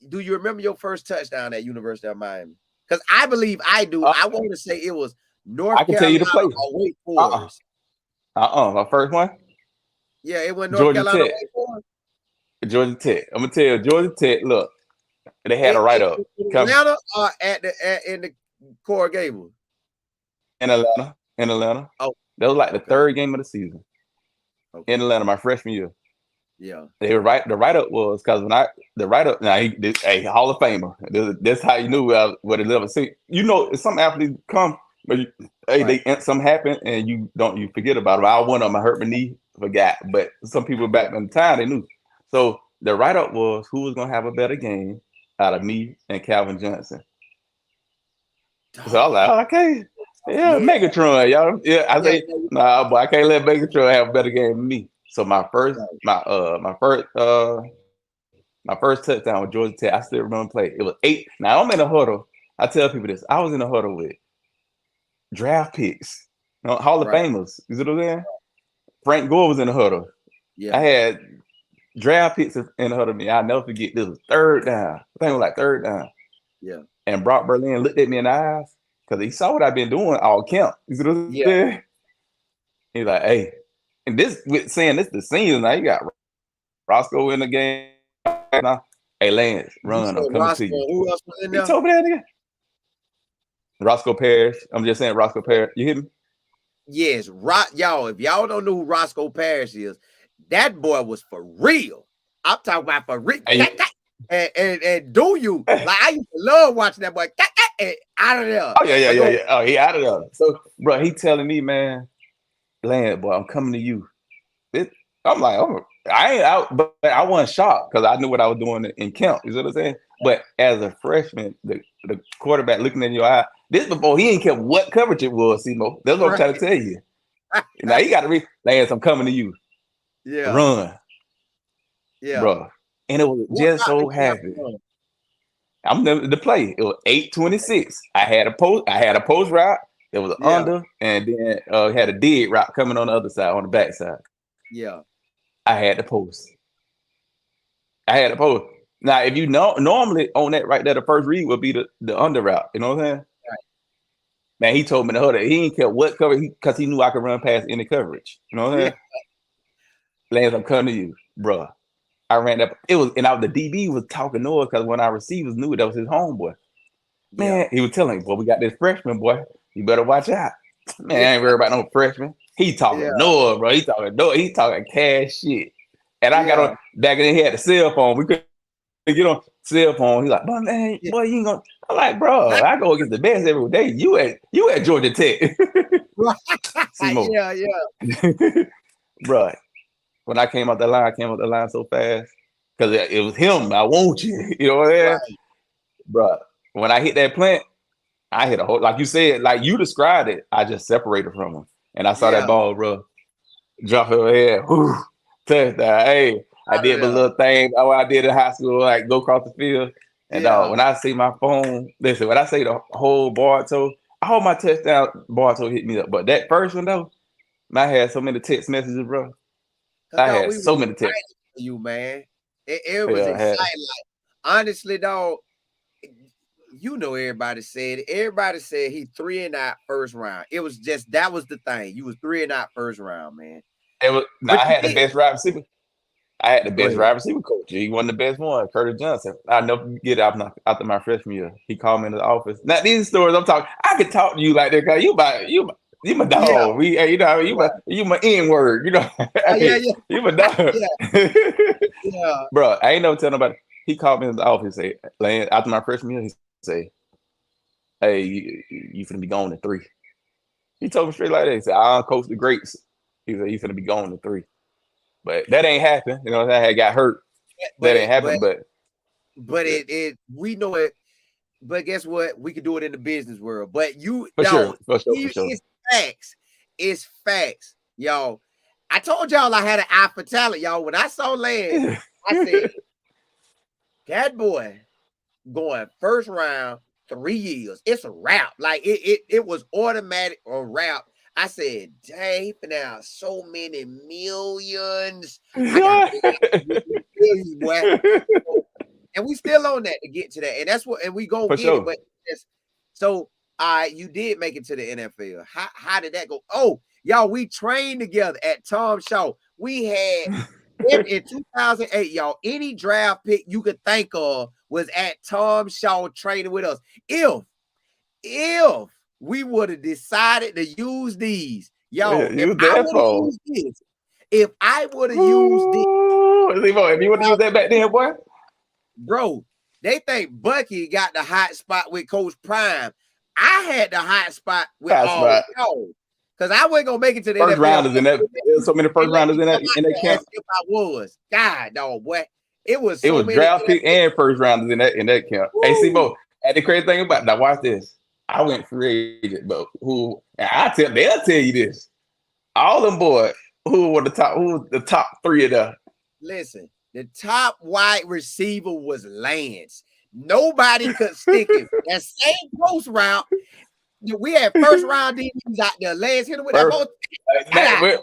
do you remember your first touchdown at University of Miami? Because I believe I do. I want to say it was North
I can tell
Carolina
you the place.
or Wake
Uh-uh.
Forest?
My first one,
Yeah, it went North
Georgia
Carolina,
Tech.
Wake Forest.
Georgia Tech. I'm gonna tell you, Georgia Tech. Look, they had a write up
In
come
Atlanta or in the Coral Gables?
in Atlanta. In Atlanta,
Oh,
that was like the
okay,
third game of the season in
okay,
Atlanta, my freshman year.
yeah,
They were right. The write up was because when I the write up now hey Hall of Famer. That's how you knew what it level. See, you know, some athletes come, but hey,
right,
something happened and you forget about it. I one of them I hurt my knee, forgot. But some people
yeah.
back in the time they knew. So the write up was who was gonna have a better game out of me and Calvin Johnson. So I was
Dog,
like, oh, okay, yeah,
yeah,
Megatron, y'all. Yeah, I
yeah,
say,
yeah,
nah, boy, I can't let Megatron have a better game than me. So
right.
my first touchdown with Georgia Tech, I still remember play. It was 8. Now I'm in a huddle. I tell people this. I was in a huddle with draft picks, Hall of
Right.
Famers. You see what I'm saying? Frank Gore was in the huddle. I
Yeah.
had draft picks in the huddle. Me, I'll never forget. This was third down. I think it was like third down.
Yeah.
And Brock Berlin looked at me in the eyes because he saw what I've been doing all camp. You see what I'm
Yeah.
saying? He's like, hey, and this with saying this the seniors now. You got Roscoe in the game now. Hey, Lance,
You
run.
said
I'm coming to
Roscoe.
you.
Who else was in
He
there?
told me that nigga. Roscoe Parrish. I'm just saying Roscoe Parrish. You hear me?
Yes, y'all. If y'all don't know who Roscoe Parrish is, that boy was for real. I'm talking about for real.
Hey,
And do you like? I used to love watching that boy and out of there.
oh yeah.
But go,
Oh, he out of there. So, bro, he telling me, man, Lance, boy, I'm coming to you. It, I'm like, oh, I ain't out, but I wasn't shocked because I knew what I was doing in camp. You know what I'm saying? But as a freshman, the quarterback looking in your eye, this before he ain't care what coverage it was, Simo. That's what I'm trying to
right?
tell you. Now you got to read, Lance, I'm coming to you.
Yeah,
Run,
yeah.
bro. And it was
What
just
route
so
did you have
happy.
to run?
I'm the play. It was
Okay.
8:26. I had a post route. It was an
Yeah,
under, and then had a dig route coming on the other side, on the back side.
yeah,
I had the post. I had a post. Now, if you know normally on that right there, the first read would be the under route. You know what I'm saying?
right.
Man, he told me to hold it. He didn't care what cover because he knew I could run past any coverage. You know what I'm
Yeah,
saying? Lance, I'm coming to you, bro. I ran up. It was and the DB was talking noise because when our receivers knew that was his homeboy.
yeah,
Man, he was telling me, boy, we got this freshman boy. You better watch out. Man,
yeah,
I ain't worried about no freshman. He
yeah,
talking noise, bro. He talking noise. He talking cash shit. And I got
yeah,
on back then. He had the cell phone. We couldn't get on cell phone. He's like, boy, man,
yeah.
boy, you ain't gonna. I'm like, bro, I go against the best every day. You at Georgia Tech, Seymour,
Yeah, yeah,
bro. When I came out the line, I came out the line so fast because it was him. I want you. You know what I'm saying,
right.
bro? When I hit that plant. I hit a hole, like you said, like you described it. I just separated from him, and I saw that
Yeah,
ball, bro, drop over head, whoo, touchdown. Hey, I
out of
did my
there.
little thing. Oh, I did in high school, like go across the field. And
Yeah.
when I see my phone, listen, when I say the whole bar toe, I hope my touchdown bar toe hit me up. But that first one though, I had so many text messages, bro.
Cause
I
dog,
had
we was
so many texts.
excited for you, man. It was
Yeah, I had.
exciting. Like honestly, dog, you know everybody said it. Everybody said he 3 and out first round. It was just that was the thing. You was 3 and out first round, man.
It was. Now
But
I
you
had the
did.
best wide receiver. I had the
Go
best
ahead.
wide receiver coach. He won the best one, Curtis Johnson. I never forget after my freshman year. He called me in the office. Now these stories I'm talking, I could talk to you like that because you my
Yeah,
dog. You know
right.
you my N word. You know,
Yeah,
hey,
yeah,
you my dog,
yeah, yeah,
bro. I ain't never tell nobody. He called me in the office. Say, Lance, after my freshman year, he say, "Hey, you finna be gone in 3." He told me straight like that. He said, "I'll coach the greats." He said, "You finna be gone in 3." But that ain't happened. You know, I had got hurt.
but
That ain't
it,
happened. But
but
yeah,
it, we know it. But guess what? We could do it in the business world. But you
for
no,
sure, for sure, for sure.
it's facts. It's facts, y'all. I told y'all I had an eye for talent, y'all. When I saw Lance, I said, that boy going first round, 3 years. It's a wrap. Like it was automatic a wrap. I said, dang, he finna have so many millions. I got millions, boy. And we still on that to get to that. And that's what, and we gonna
For
get it.
sure.
But so All right, you did make it to the NFL. How did that go? Oh, y'all, we trained together at Tom Shaw. We had in 2008, y'all, any draft pick you could think of was at Tom Shaw training with us. If we would have decided to use these, yo, if
Use
I
that
would have
phone.
used this, if I would have used this,
If you would have used that back then, boy.
bro, they think Bucky got the hot spot with Coach Prime. I had the hot spot with
Hot
all
spot.
y'all. Because I wasn't gonna make it to the
First
NFL.
rounders in that. There's so many
They
first
let
rounders
me
in
come
that
out there
camp.
as if I was. God, dog, boy. It was
It
so
was
many
draft pick
NFL.
and first rounders in that camp. Hey, Bo, and the crazy thing about now, watch this. I went free agent, but they'll tell you this. All them boys who was the top three of them.
Listen, the top wide receiver was Lance. Nobody could stick him. That same post route. We had first round DBs out there. Lance hit him with that ball.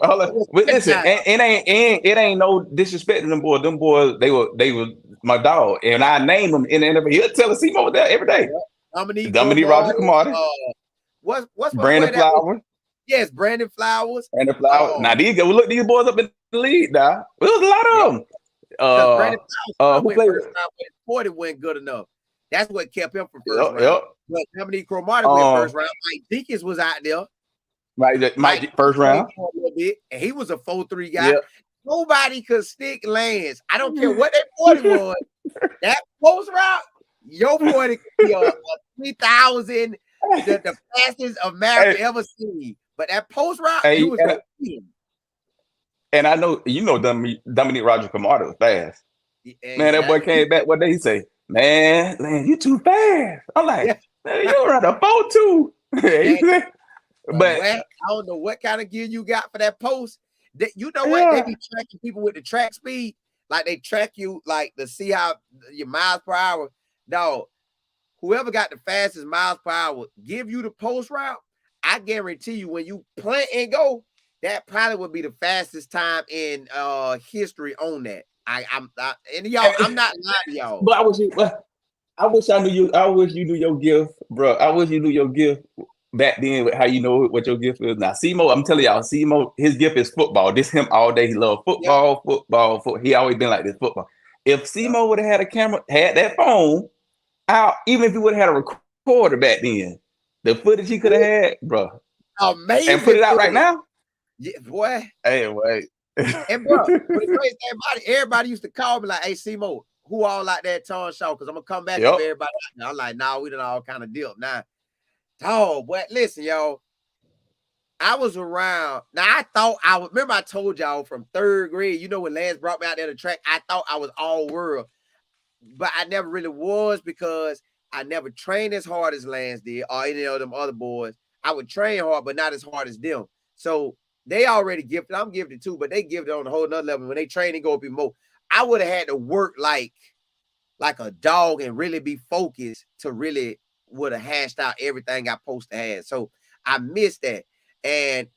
Hold on. Listen, it ain't no disrespect to them boys. Them boys, they were my dog, and I name them in the NFL. He'll tell us over there every day.
Dominique
Roger Camardi.
What's my
Brandon Flowers?
Yes, Brandon Flowers.
Brandon Flowers. Now look these boys up in the league. Now there was a lot of them.
Brandon Flowers
who played?
First round, but 40 wasn't good enough. That's what kept him from first round.
Yep.
But Dominique Cromartie went first round. Mike Deakins was out there.
Mike first round.
A little bit, and he was a 4-3 guy.
Yep.
Nobody could stick Lance. I don't care what that 40 was. That post route, your 40 could be a 3,000, the fastest America ever seen. But that post route, you was going to see him.
And I know, Dominique Roger Camardi was fast. Exactly. Man, that boy came back. What did he say? Man, you too fast. I'm like, man, you run a 4.2. But
I don't know what kind of gear you got for that post. You know what? They be tracking people with the track speed. Like they track you like to see how your miles per hour. Dog, whoever got the fastest miles per hour give you the post route. I guarantee you when you plant and go, that probably would be the fastest time in history on that. I'm not lying to y'all.
But I wish I knew you. I wish you knew your gift, bro. I wish you knew your gift back then with how you know what your gift is. Now, Simo, I'm telling y'all, Simo, his gift is football. This him all day. He loves football, football. He always been like this, football. If Simo would have had a camera, had that phone out, even if he would have had a recorder back then, the footage he could have had, bro.
Amazing.
And put it out right now.
Yeah, boy.
Hey, wait.
And bro, the crazy thing, everybody used to call me like, "Hey, Simo, who all like that Tom Shaw?" Because I'm gonna come back to everybody. I'm like, "Nah, we done all kind of deal now." Oh, but listen, y'all. I was around. Now I thought remember I told y'all from third grade. You know when Lance brought me out there to track, I thought I was all world, but I never really was because I never trained as hard as Lance did or any of them other boys. I would train hard, but not as hard as them. So they already gifted. I'm gifted too, but they gifted on a whole nother level. When they train, they go up even more. I would have had to work like a dog and really be focused to really would have hashed out everything I supposed to have. So I missed that. And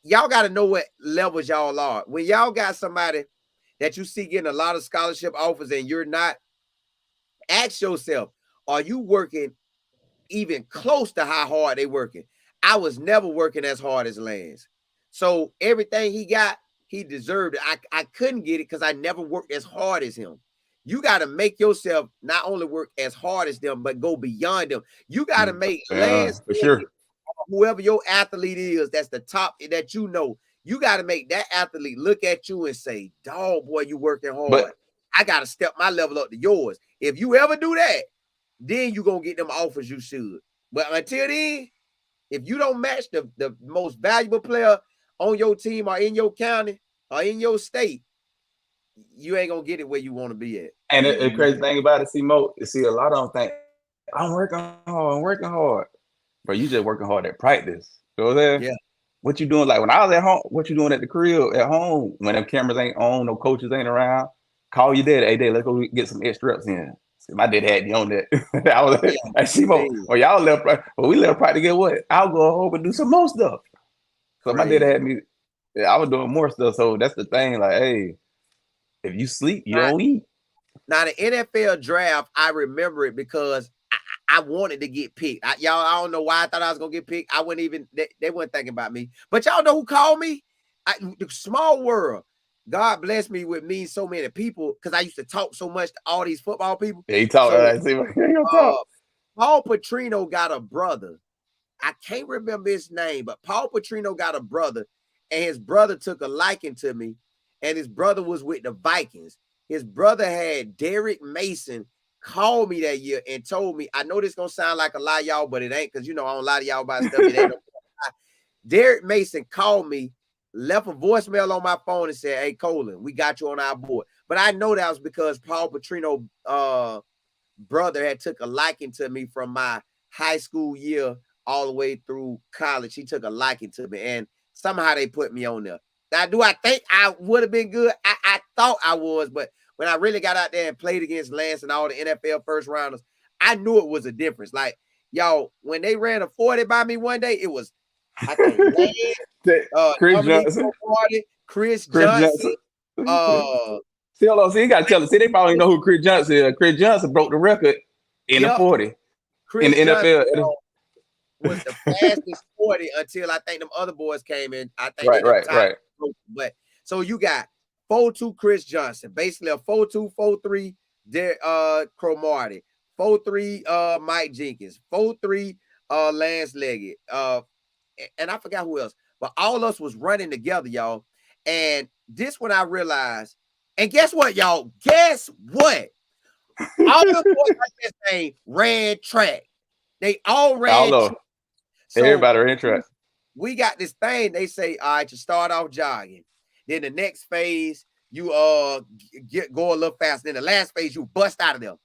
y'all got to know what levels y'all are. When y'all got somebody that you see getting a lot of scholarship offers and you're not, ask yourself, are you working even close to how hard they working? I was never working as hard as Lance. So everything he got, he deserved it. I couldn't get it because I never worked as hard as him. You got to make yourself not only work as hard as them, but go beyond them. You got to make Lance,
for sure,
whoever your athlete is, that's the top that you know. You got to make that athlete look at you and say, "Dog, boy, you working hard. But I got to step my level up to yours." If you ever do that, then you're going to get them offers you should. But until then, if you don't match the most valuable player on your team or in your county or in your state, you ain't going to get it where you want to be at.
And the crazy thing about it, see, a lot of them think, I'm working hard. But you just working hard at practice. You know what I'm saying?
Yeah.
What you doing? Like when I was at home, what you doing at the crib at home when them cameras ain't on, no coaches ain't around? Call your dad. Hey, dad, let's go get some extra reps in. See, my dad had me on that. I was like, Simo, well, y'all left. Well, we left practice to get what? I'll go home and do some more stuff. So my dad had me. I was doing more stuff. So that's the thing. Like, hey, if you sleep, you don't eat.
Now the NFL draft, I remember it because I wanted to get picked. Y'all, I don't know why I thought I was gonna get picked. I wouldn't even. They weren't thinking about me. But y'all know who called me? The small world. God bless me with me so many people because I used to talk so much to all these football people.
Yeah, he talk.
So
See, he gonna talk.
Paul Petrino got a brother. I can't remember his name, but Paul Petrino got a brother, and his brother took a liking to me, and his brother was with the Vikings. His brother had Derek Mason call me that year and told me, I know this gonna sound like a lie, y'all, but it ain't, because you know I don't lie to y'all about stuff. It ain't no Derek Mason called me, left a voicemail on my phone and said, "Hey, Colin, we got you on our board." But I know that was because Paul Petrino brother had took a liking to me from my high school year all the way through college. He took a liking to me, and somehow they put me on there. Now, do I think I would have been good? I thought I was, but when I really got out there and played against Lance and all the NFL first rounders, I knew it was a difference. Like, y'all, when they ran a 40 by me one day, it was, I think, Lance,
Chris Johnson,
Chris Johnson.
See, hold on. See, you gotta tell us. See, they probably know who Chris Johnson is. Chris Johnson broke the record in the 40 in the NFL.
Was the fastest 40 until I think them other boys came in. I think
right.
But so you got 4-2 Chris Johnson, basically a 4-2, 4-3 Cromartie, 4-3 Mike Jenkins, 4-3 Lance Leggett, and I forgot who else, but all of us was running together, y'all. And this when I realized, and guess what, y'all? Guess what? All the boys like this thing ran track. They all ran track.
So everybody ran track.
We got this thing. They say, all right, you start off jogging. Then the next phase, you go a little faster. Then the last phase, you bust out of them.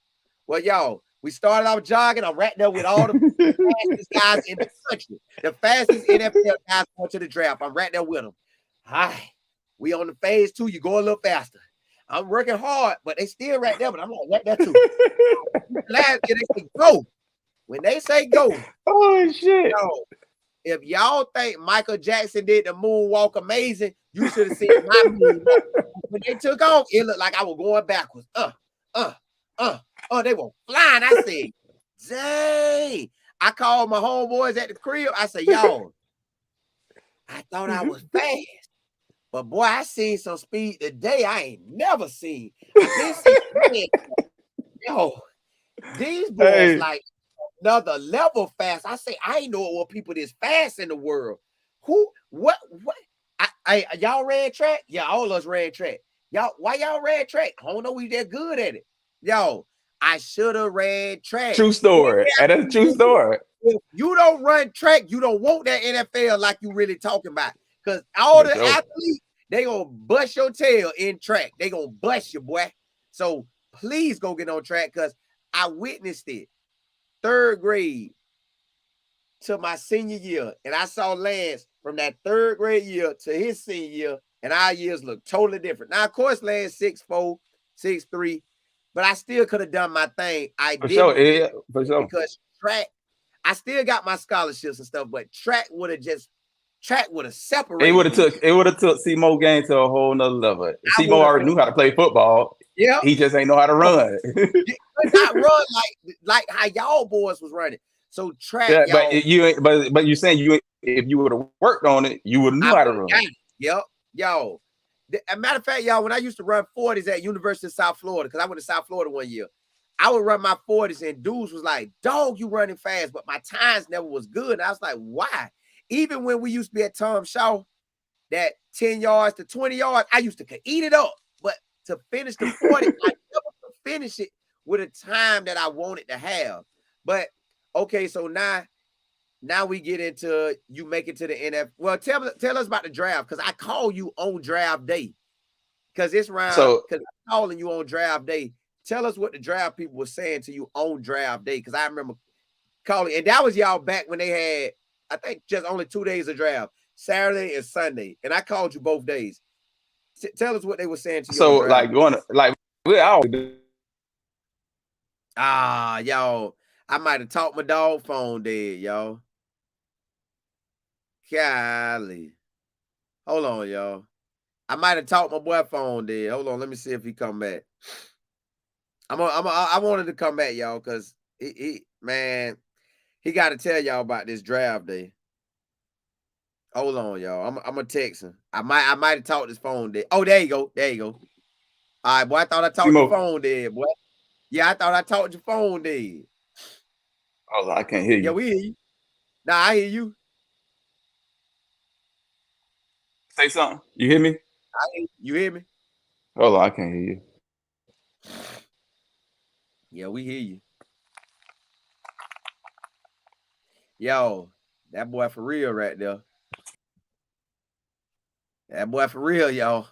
Well, y'all, we started off jogging. I'm right there with all the fastest guys in the country. The fastest NFL guys going to the draft. I'm right there with them. All right, we on the phase 2. You go a little faster. I'm working hard, but they still right there. But I'm like, right there too. Last year they say go. When they say go,
oh shit!
Yo, if y'all think Michael Jackson did the moonwalk amazing, you should have seen my moonwalk. When they took off, it looked like I was going backwards. They were flying. I said, dang. I called my homeboys at the crib. I said, y'all, I thought I was fast. But boy, I seen some speed today I ain't never seen. Yo, these boys like another level fast. I say, I ain't know what people this fast in the world. What? Y'all ran track? Yeah, all of us ran track. Y'all, why y'all ran track? I don't know we that good at it. Yo, I should have ran track.
True story. And that's a true story.
If you don't run track, you don't want that NFL like you really talking about. Because all the athletes, they gonna bust your tail in track. They gonna bust you, boy. So please go get on track because I witnessed it. 3rd grade to my senior year, and I saw Lance from that 3rd grade year to his senior year, and our years look totally different. Now, of course, Lance 6'4", 6'3", but I still could have done my thing. I didn't because track. I still got my scholarships and stuff, but track would have separated.
It would have took C-Mo game to a whole nother level. C-Mo already knew how to play football.
Yeah,
he just ain't know how to run.
Not run like how y'all boys was running. So track,
yeah, but you saying if you would have worked on it, you would have knew how to run.
Yep, yo. As a matter of fact, y'all, when I used to run 40s at University of South Florida, because I went to South Florida one year, I would run my 40s and dudes was like, dog, you running fast, but my times never was good. And I was like, why? Even when we used to be at Tom Shaw, that 10 yards to 20 yards, I used to eat it up. But to finish the 40, I never could finish it with a time that I wanted to have. But okay, so now we get into you make it to the NFL. Well, tell us about the draft, because I call you on draft day. Because it's round, because I'm calling you on draft day. Tell us what the draft people were saying to you on draft day, because I remember calling, and that was y'all back when they had, I think, just only 2 days of draft, Saturday and Sunday, and I called you both days. Tell us what they were saying to you.
So like going like we always do.
Y'all, I might have talked my dog phone dead, y'all. Golly. Hold on, y'all. I might have talked my boy phone dead. Hold on, let me see if he come back. I wanted to come back, y'all, because Man, he got to tell y'all about this draft day. Hold on, y'all. I'm gonna text him. I might have talked his phone dead. Oh, there you go. There you go. All right, boy. I thought I talked your
Simo.
phone dead, boy. Yeah, I thought I talked your phone dead.
Hold on, I can't hear
Yeah,
you.
we hear you. Nah, I hear you.
Say something. You hear me?
I hear you. You hear me?
Hold on, I can't hear you.
Yeah, we hear you. Yo, that boy for real right there. That boy for real, y'all.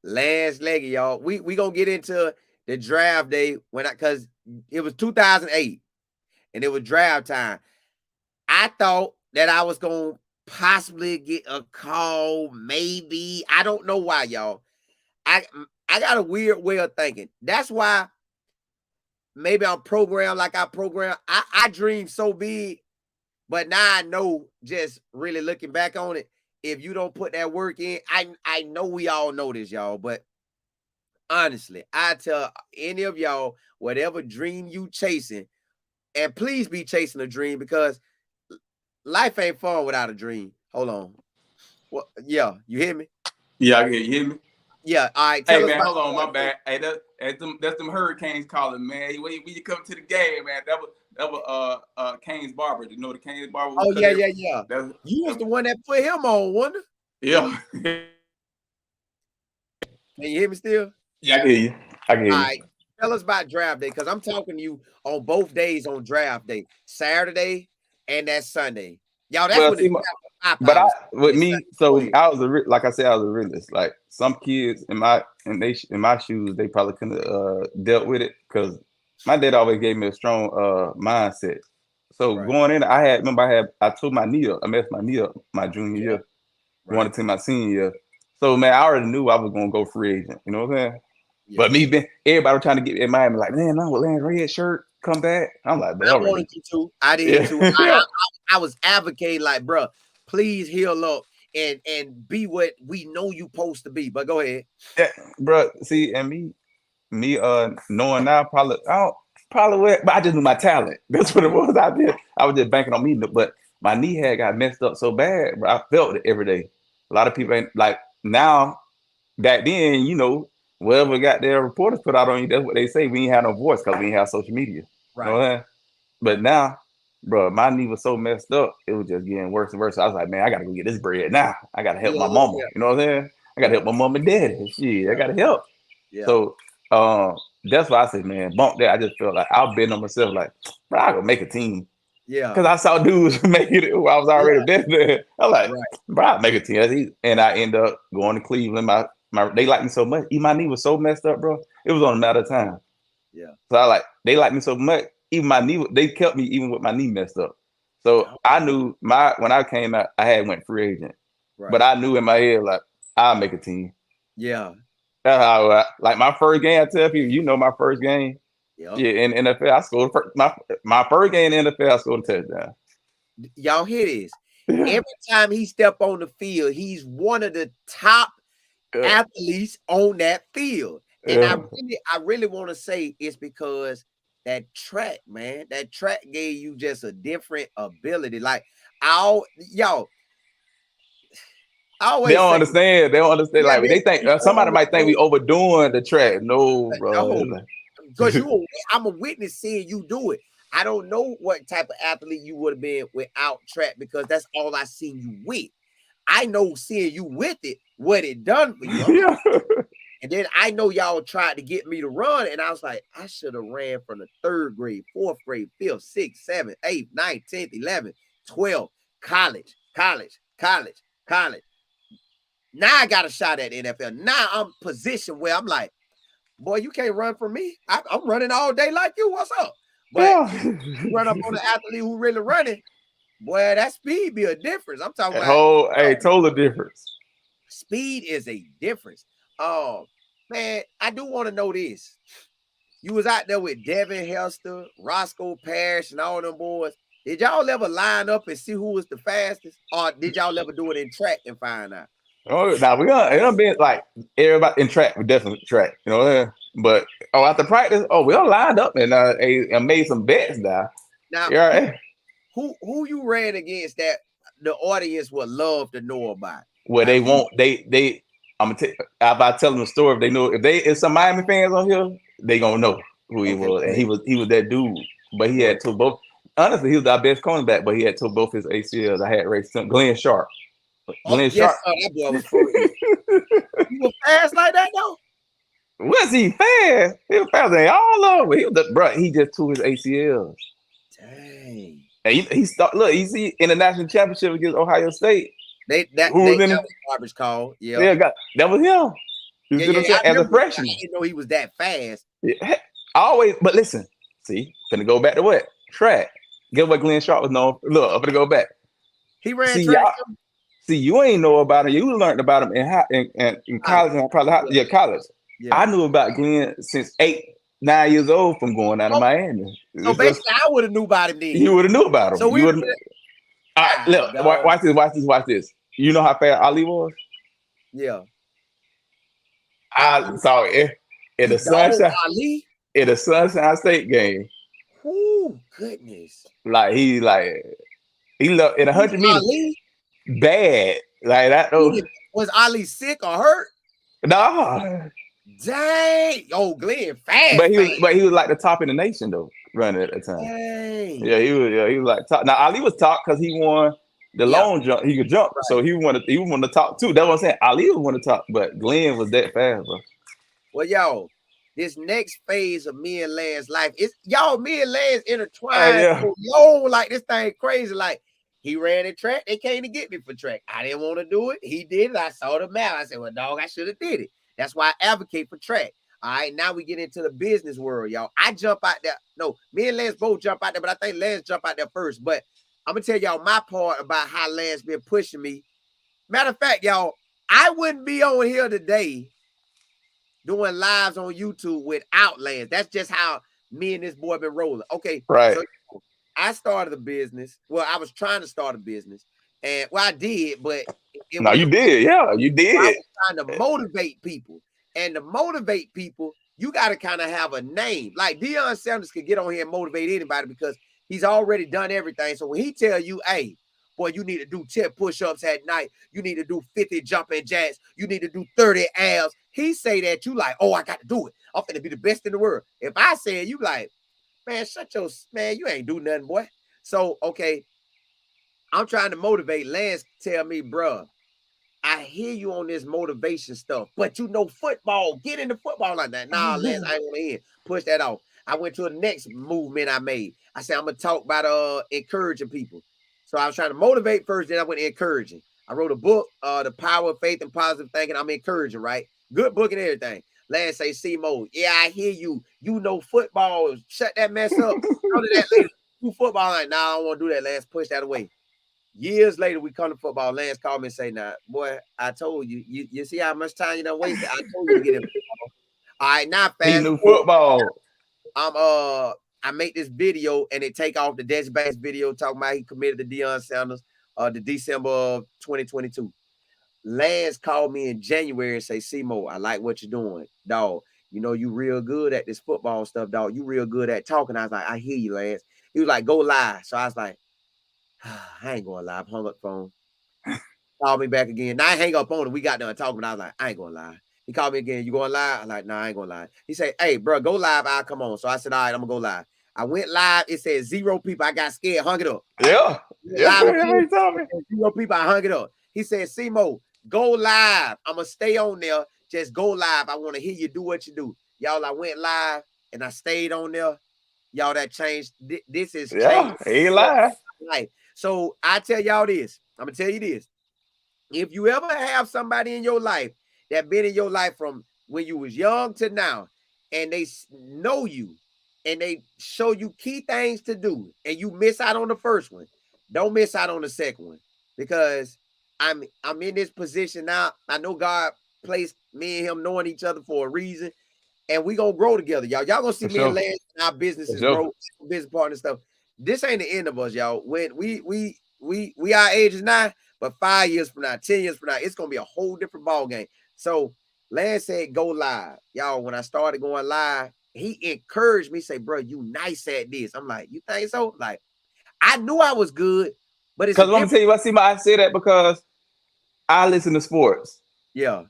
Lance Leggett, y'all. We gonna get into the draft day when cause it was 2008 and it was draft time. I thought that I was gonna possibly get a call, maybe. I don't know why, y'all. I I got a weird way of thinking. That's why maybe I'm programmed like I program. I dream so big, but now I know, just really looking back on it, if you don't put that work in, I know we all know this, y'all, but honestly, I tell any of y'all, whatever dream you chasing, and please be chasing a dream because life ain't fun without a dream. Hold on. Well, yeah, you hear me?
Yeah, I can hear you. Hear me?
Yeah. All right.
Hey
Tell us
man,
about
hold on,
the
my
draft day.
bad. Hey, that's them hurricanes calling, man. When you come to the game, man, that was Kane's barber. You know the Kane's barber who
Oh,
cut
yeah,
it.
yeah, yeah.
That's
You was
that,
the one that put him on, wonder.
yeah.
Can you hear me still?
Yeah, I can hear you. I can hear
All
you.
right. Tell us about draft day because I'm talking to you on both days on draft day, Saturday and that Sunday. Y'all, that's
Well,
when the
see,
draft five
but I
power
with
is Sunday.
me,
Go
so
ahead.
I was like I said, I was a realist. Like some kids in my shoes, they probably couldn't have dealt with it because my dad always gave me a strong mindset. So
Right.
going in, I tore my knee up. I messed my knee up my junior
Yeah.
year, going
Right.
into my senior year. So man, I already knew I was gonna go free agent. You know what I'm saying?
Yeah.
But me being everybody was trying to get in Miami, like, man, no, Lance red shirt, come back. I'm like, man,
I
already.
wanted you to. I did
Yeah.
too. I was advocating like, bro, please heal up and be what we know you supposed to be. But go ahead.
Yeah, bro. See, and knowing now probably what, but I just knew my talent. That's what it was out there. I was just banking on me, but my knee had got messed up so bad, bro. I felt it every day. A lot of people ain't like now. Back then, whatever got their reporters put out on you, that's what they say. We ain't have no voice because we ain't have social media. You know
Right.
what I'm saying? But now, bro, my knee was so messed up, it was just getting worse and worse. I was like, man, I gotta go get this bread now. I gotta help
Yeah,
my
yeah,
mama.
yeah.
You know what I'm saying? I gotta
Yeah.
help my mom and daddy. Shit, I
Yeah.
gotta help.
Yeah.
So that's why I said, man, bump that. I just felt like I'll bet on myself, like, bro, I gonna make a team.
Yeah.
Cause I saw dudes making it who I was already
Yeah.
betting. I'm like,
Right.
bro, I'll make a team. And I end up going to Cleveland. They liked me so much. Even my knee was so messed up, bro. It was on a matter of time.
Yeah.
So they liked me so much. Even my knee, they kept me even with my knee messed up. So
Oh,
I knew when I came out, I had went free agent. But
right.
I knew in my head, like, I'll make a team.
Yeah.
That's how like my first game, I tell people, my first game.
Yep.
Yeah, in NFL, I scored my first game in NFL, I scored a touchdown.
Y'all hear this?
Yeah.
Every time he step on the field, he's one of the top
Yeah.
athletes on that field. And I
Yeah.
really want to say it's because that track, man, that track gave you just a different ability. Like y'all, I
They
always
don't
say,
understand. They don't understand.
yeah,
Like they think
they
somebody
don't
might think we
know.
overdoing the track. No, bro.
No, because I'm a witness seeing you do it. I don't know what type of athlete you would have been without track because that's all I seen you with. I know seeing you with it, what it done for you.
Yeah.
And then I know y'all tried to get me to run, and I was like, I should have ran from the third grade, fourth grade, fifth, sixth, seventh, eighth, ninth, 10th, 11th, 12th, college, college, college, college. Now I got a shot at the NFL. Now I'm positioned where I'm like, boy, you can't run from me. I'm running all day like you. What's up? But
Yeah.
you run up on the athlete who really running, boy, that speed be a difference. I'm talking
A
about,
whole, hey,
oh,
total difference.
speed is a difference. Oh, man, I do want to know this. You was out there with Devin Hester, Roscoe Parrish, and all them boys. Did y'all ever line up and see who was the fastest? Or did y'all ever do it in track and find out?
Oh, now it done been like everybody in track, we definitely track, But after practice, we all lined up and made some bets now.
Now,
Yeah.
who you ran against that the audience would love to know about?
Well,
Like
they
who?
won't. They. I'm gonna if I tell them the story, if they know, if some Miami fans on here, they gonna know who he
Okay,
was,
go
and
ahead.
he was that dude. But he
Go
had
ahead.
to both. Honestly, he was our best cornerback, but he had to both his ACLs. I had raced him. Glenn Sharp.
Oh
Glenn
yes,
Sharp.
sir. That boy was for real. He was fast like that though.
Was he fast? He was faster than all of them. He was bro. He just tore his ACLs.
Dang.
And he start look. You see in the national championship against Ohio State.
They that
Who
they
was in
that
it?
was garbage call. Yeah.
Yeah, that was him. You
Yeah,
see what I'm
yeah.
saying?
I
As a
remember. I
freshman.
didn't know he was that fast.
Yeah. I always, but listen, see, gonna go back to what? Track. Get what Glenn Sharp was known. Look, I'm gonna go back.
He ran
See,
track
y'all,
too.
see, you ain't know about him. You learned about him in
College.
college and probably
Yeah.
yeah, college.
Yeah.
I knew about Glenn since 8, 9 years old from going down to
Oh,
Miami.
so basically, I would have knew about him then.
You would have knew about
So
him.
we
You
would
would
have.
look.
Dog.
Watch this. You know how fast Ali was?
Yeah.
I saw it in
He
the
dog
sunshine
Ali.
in the Sunshine State game.
Oh goodness.
Like he looked in
He was
100 meters
Ali.
bad. Like that though.
Was Ali sick or hurt?
Nah.
Dang. Oh, Glenn, fast, fast.
But he was like the top in the nation though, running at the time.
Dang.
Yeah, he was like top. Now Ali was top because he won the
Yeah.
long jump. He could jump,
Right.
so he won the top two. That's what I'm saying. Ali was one of the top, but Glenn was that fast, bro.
Well, y'all, this next phase of me and Lance's life is me and Lance intertwined
Yeah.
so long, like this thing crazy. Like he ran the track, they came to get me for track. I didn't want to do it. He did it. I saw the map. I said, well, dog, I should have did it. That's why I advocate for track. All right, now we get into the business world, y'all. I jump out there. No, me and Lance both jump out there, but I think Lance jump out there first. But I'm gonna tell y'all my part about how Lance been pushing me. Matter of fact, y'all, I wouldn't be on here today doing lives on YouTube without Lance. That's just how me and this boy been rolling. Okay,
Right.
so I started a business. Well, I was trying to start a business, and well, I did, but it
No,
was
you did. Yeah, you
I
did.
was trying to motivate people, and to motivate people, you got to kind of have a name. Like Deion Sanders could get on here and motivate anybody because he's already done everything. So when he tell you, hey, boy, you need to do 10 push-ups at night. You need to do 50 jumping jacks. You need to do 30 abs. He say that, you like, oh, I got to do it. I'm finna be the best in the world. If I say it, you like, man, man, you ain't do nothing, boy. So, okay, I'm trying to motivate. Lance tell me, bruh, I hear you on this motivation stuff, but you know football. Get into football like that. Nah, Lance, I ain't want to hear. Push that off. I went to the next movement I made. I said, I'm going to talk about encouraging people. So I was trying to motivate first, then I went encouraging. I wrote a book, The Power of Faith and Positive Thinking. I'm encouraging, right? Good book and everything. Lance say, C-Mo, yeah, I hear you. You know football. Shut that mess up. Go to that later. Do football. Like, nah, I don't want to do that, Lance. Push that away. Years later, we come to football. Lance called me and say, nah, boy, I told you. You see how much time you done wasted? I told you to get in football. All right, now
He
fast
knew
forward.
football.
I make this video and it take off the Des Banks video talking about he committed to Deion Sanders the December of 2022. Lance called me in January and say, C-Mo, I like what you're doing, dog. You know, you real good at this football stuff, dog. You real good at talking. I was like, I hear you, Lance. He was like, go live. So I was like, I ain't going live. Hung up the phone. Called me back again. Now I hang up on it. We got done talking. I was like, I ain't gonna lie. He called me again. You going live? I'm like, nah, I ain't gonna lie. He said, hey, bro, go live. I'll come on. So I said, all right, I'm gonna go live. I went live. It said 0 people. I got scared, hung it up.
Yeah.
Live again,
Yeah.
0 people. I hung it up. He said, C-Mo, go live. I'm gonna stay on there. Just go live. I want to hear you do what you do. Y'all, I went live and I stayed on there. Y'all, that changed. This is changed.
He ain't lying.
Life. So I tell y'all this. I'm gonna tell you this. If you ever have somebody in your life that been in your life from when you was young to now, and they know you, and they show you key things to do, and you miss out on the first one, don't miss out on the second one, because I'm in this position now. I know God placed me and him knowing each other for a reason, and we gonna grow together, y'all. Y'all gonna see me and Lance and our businesses grow, business partner stuff. This ain't the end of us, y'all. When we our ages now, but 5 years from now, 10 years from now, it's gonna be a whole different ball game. So Lance said, go live. Y'all, when I started going live, he encouraged me, say, bro, you nice at this. I'm like, you think so? Like, I knew I was good, but it's a
Because I'm gonna
difference.
tell you, I say that because I listen to sports.
Yeah.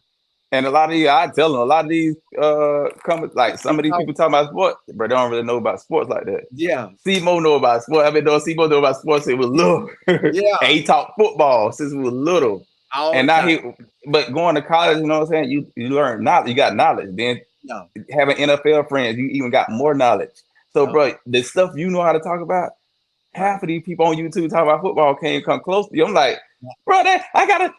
And a lot of these, I tell them, a lot of these comments, like some of these people talking about sports, but they don't really know about sports like that.
Yeah.
Simo know about sports. I mean, Simo know about sports since he was little. And
Yeah.
he taught football since he was little.
All
And
the
now
time.
but going to college, you know what I'm saying? You learn knowledge, you got knowledge. Then
Yeah.
having NFL friends, you even got more knowledge. So,
Yep.
bro, the stuff you know how to talk about,
Right.
half of these people on YouTube talking about football can't come close to you. I'm like,
Yeah.
bro, I got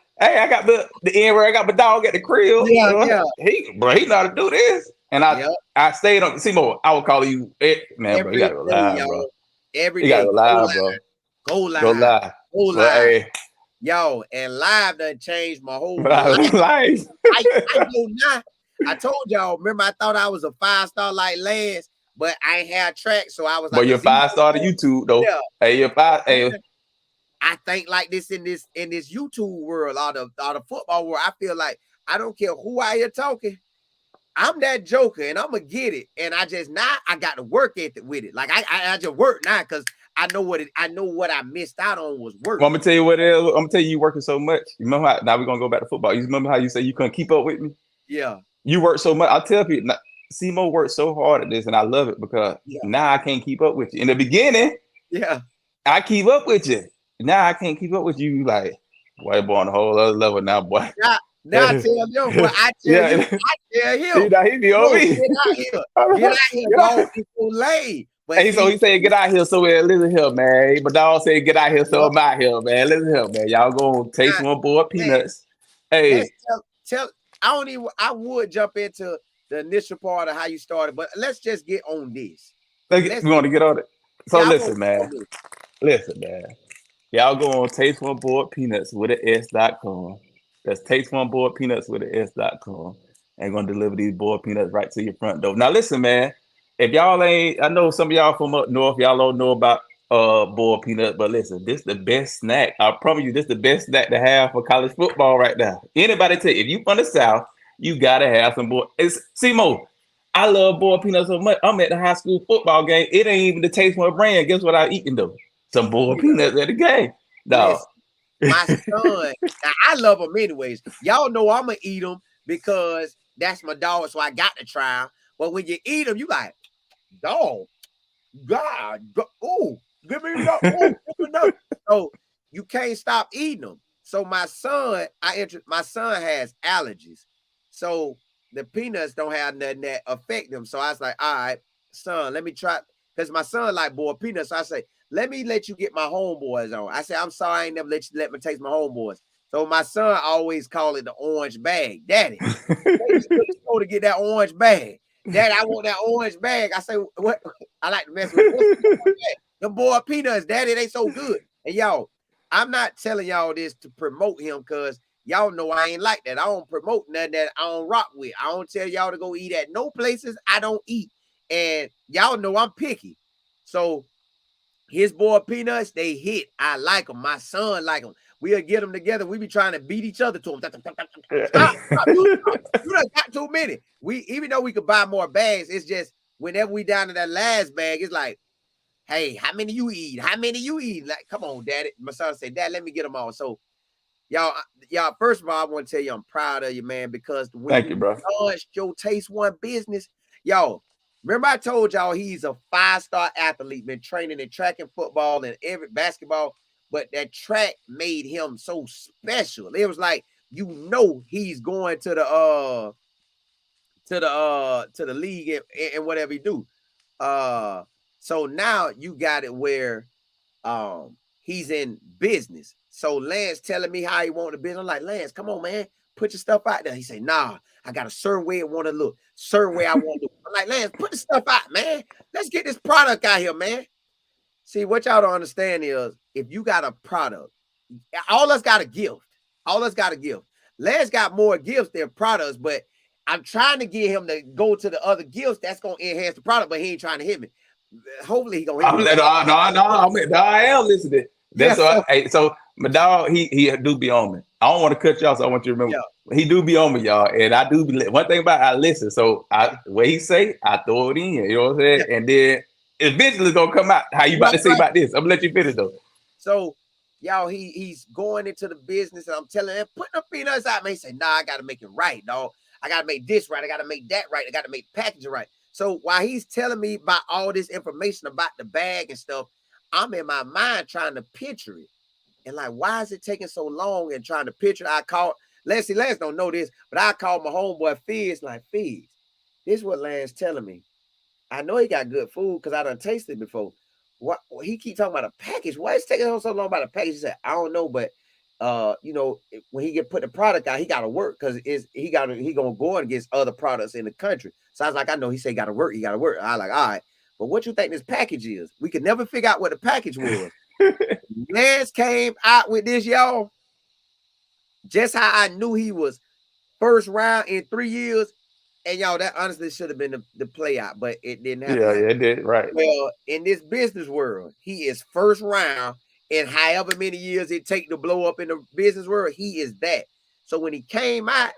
the end where I got my dog at the crib.
Yeah. Yeah.
He know how to do this. And
Yep.
I stayed on Seymour. I would call you, man, bro. You
Every
gotta go
day,
live, bro.
y'all. Every
You gotta
day.
go
Go
live,
live.
bro.
Go
Go
live.
live.
Go
But
live.
hey,
Yo, and live done changed my whole life.
live.
I go now. I told y'all, remember, I thought I was a 5-star like Lance, but I ain't had track, so I was
But
like a
you're 5-star to YouTube though.
Yeah.
Hey, you're 5. Hey,
I think like this in this YouTube world, all the football world. I feel like I don't care who I hear talking. I'm that joker and I'm gonna get it. And I just now I got to work ethic with it. Like I just work now because I know what I missed out on was work.
well, I'm gonna tell you what it is. I'm gonna tell you working so much. You remember how now we're gonna go back to football. You remember how you say you couldn't keep up with me?
Yeah.
You work so much. I tell people Simo worked so hard at this, and I love it because now I can't keep up with you. In the beginning, I keep up with you. Now I can't keep up with you. Like, boy, boy, on a whole other level now, boy.
Now I tell them, but I tell you, I tell him.
He be on me.
Get out here, dog. It's so late. But
hey, so he said, get out here. So listen here, man. But dog said, get out here. So I'm out here, man. Listen here, man. Y'all gonna taste one boy peanuts. Hey,
tell. I would jump into the initial part of how you started, but let's just get on this.
We want to get on it. So listen, man. Listen, man. Y'all go on Taste One Board Peanuts with an S.com. That's Taste One Board Peanuts with an S.com. And gonna deliver these board peanuts right to your front door. Now listen, man. If y'all ain't, I know some of y'all from up north, y'all don't know about boiled peanut, but listen, this is the best snack. I promise you, this is the best snack to have for college football right now. Anybody tell you, if you from the South, you gotta have some boiled. It's Simo. I love boiled peanuts so much. I'm at the high school football game. It ain't even the Taste One brand. Guess what I'm eating though? Some boiled peanuts at the game. No.
My son, I love them anyways. Y'all know I'm gonna eat them because that's my dog, so I got to try them. But when you eat them, you like, dog, God, ooh, give me that. So you can't stop eating them. So my son, my son has allergies, so the peanuts don't have nothing that affect them. So I was like, all right, son, let me try, because my son like boiled peanuts. So I say, let you get my homeboys on. I said, I'm sorry, I ain't never let me taste my homeboys. So my son always call it the orange bag. Daddy, you go to get that orange bag. Daddy, I want that orange bag. I say, what? I like to mess with the boiled peanuts. Daddy, they so good. And y'all, I'm not telling y'all this to promote him because y'all know I ain't like that. I don't promote nothing that I don't rock with. I don't tell y'all to go eat at no places I don't eat. And y'all know I'm picky. So his boiled peanuts, they hit. I like them. My son like them. We'll get them together. We be trying to beat each other to them. Stop. You done got too many. Even though we could buy more bags, it's just whenever we down to that last bag, it's like, hey, how many you eat? How many you eat? Like, come on, Daddy. My son said, Dad, let me get them all. So y'all, first of all, I want to tell you I'm proud of you, man, because when you launched your Taste One business, y'all, remember I told y'all he's a 5-star athlete, been training in track and football and every basketball, but that track made him so special. It was like, he's going to the league and whatever he do. So now you got it where he's in business. So Lance telling me how he want the business. I'm like, Lance, come on, man. Put your stuff out there. He said, nah, I got a certain way I want to look, certain way I want to look. I'm like, Lance, put the stuff out, man. Let's get this product out here, man. See, what y'all don't understand is if you got a product, all us got a gift. All us got a gift. Lance got more gifts than products, but I'm trying to get him to go to the other gifts that's going to enhance the product, but he ain't trying to hit me. Hopefully he gonna hit me.
No, I am listening. That's so my dog, he do be on me. I don't want to cut you off, so I want you to remember
Yeah.
he do be on me, y'all, and I do be one thing about it, I listen. So what he say, I throw it in. You know what I'm saying?
Yeah.
And then eventually it's gonna come out. How you about
Right,
to say
right.
about this? I'm gonna let you finish though.
So, y'all, he's going into the business, and I'm telling him, put the peanuts out, man. He said, nah, I gotta make it right, dog. I gotta make this right. I gotta make that right. I gotta make the packaging right. So while he's telling me about all this information about the bag and stuff, I'm in my mind trying to picture it. And like, why is it taking so long and trying to picture? I called Lance don't know this, but I called my homeboy Fizz, like, Fizz, this is what Lance telling me. I know he got good food because I done tasted it before. What he keep talking about a package? Why is taking so long about a package? He said, I don't know, but when he get put the product out, he gotta work because he gonna go against other products in the country. So I was like, I know he said he gotta work, I like, all right. But what you think this package is? We could never figure out what the package was. Lance came out with this, y'all. Just how I knew he was first round in 3 years. And y'all, that honestly should have been the play out, but it didn't have to happen.
Yeah, it did right.
Well, in this business world, he is first round in however many years it take to blow up in the business world. He is that. So when he came out,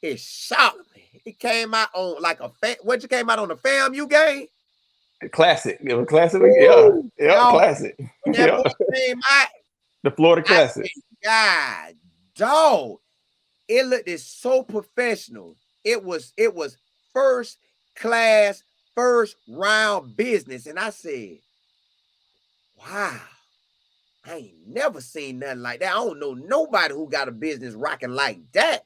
it shocked me. It came out on like what you came out on the FAMU game?
Classic. It was classic.
Woo!
Yeah,
Y'all,
classic.
when that
Yeah.
boy came out,
The Florida
I
Classic.
said, God, dog. It looked so professional. It was first class, first round business. And I said, wow, I ain't never seen nothing like that. I don't know nobody who got a business rocking like that.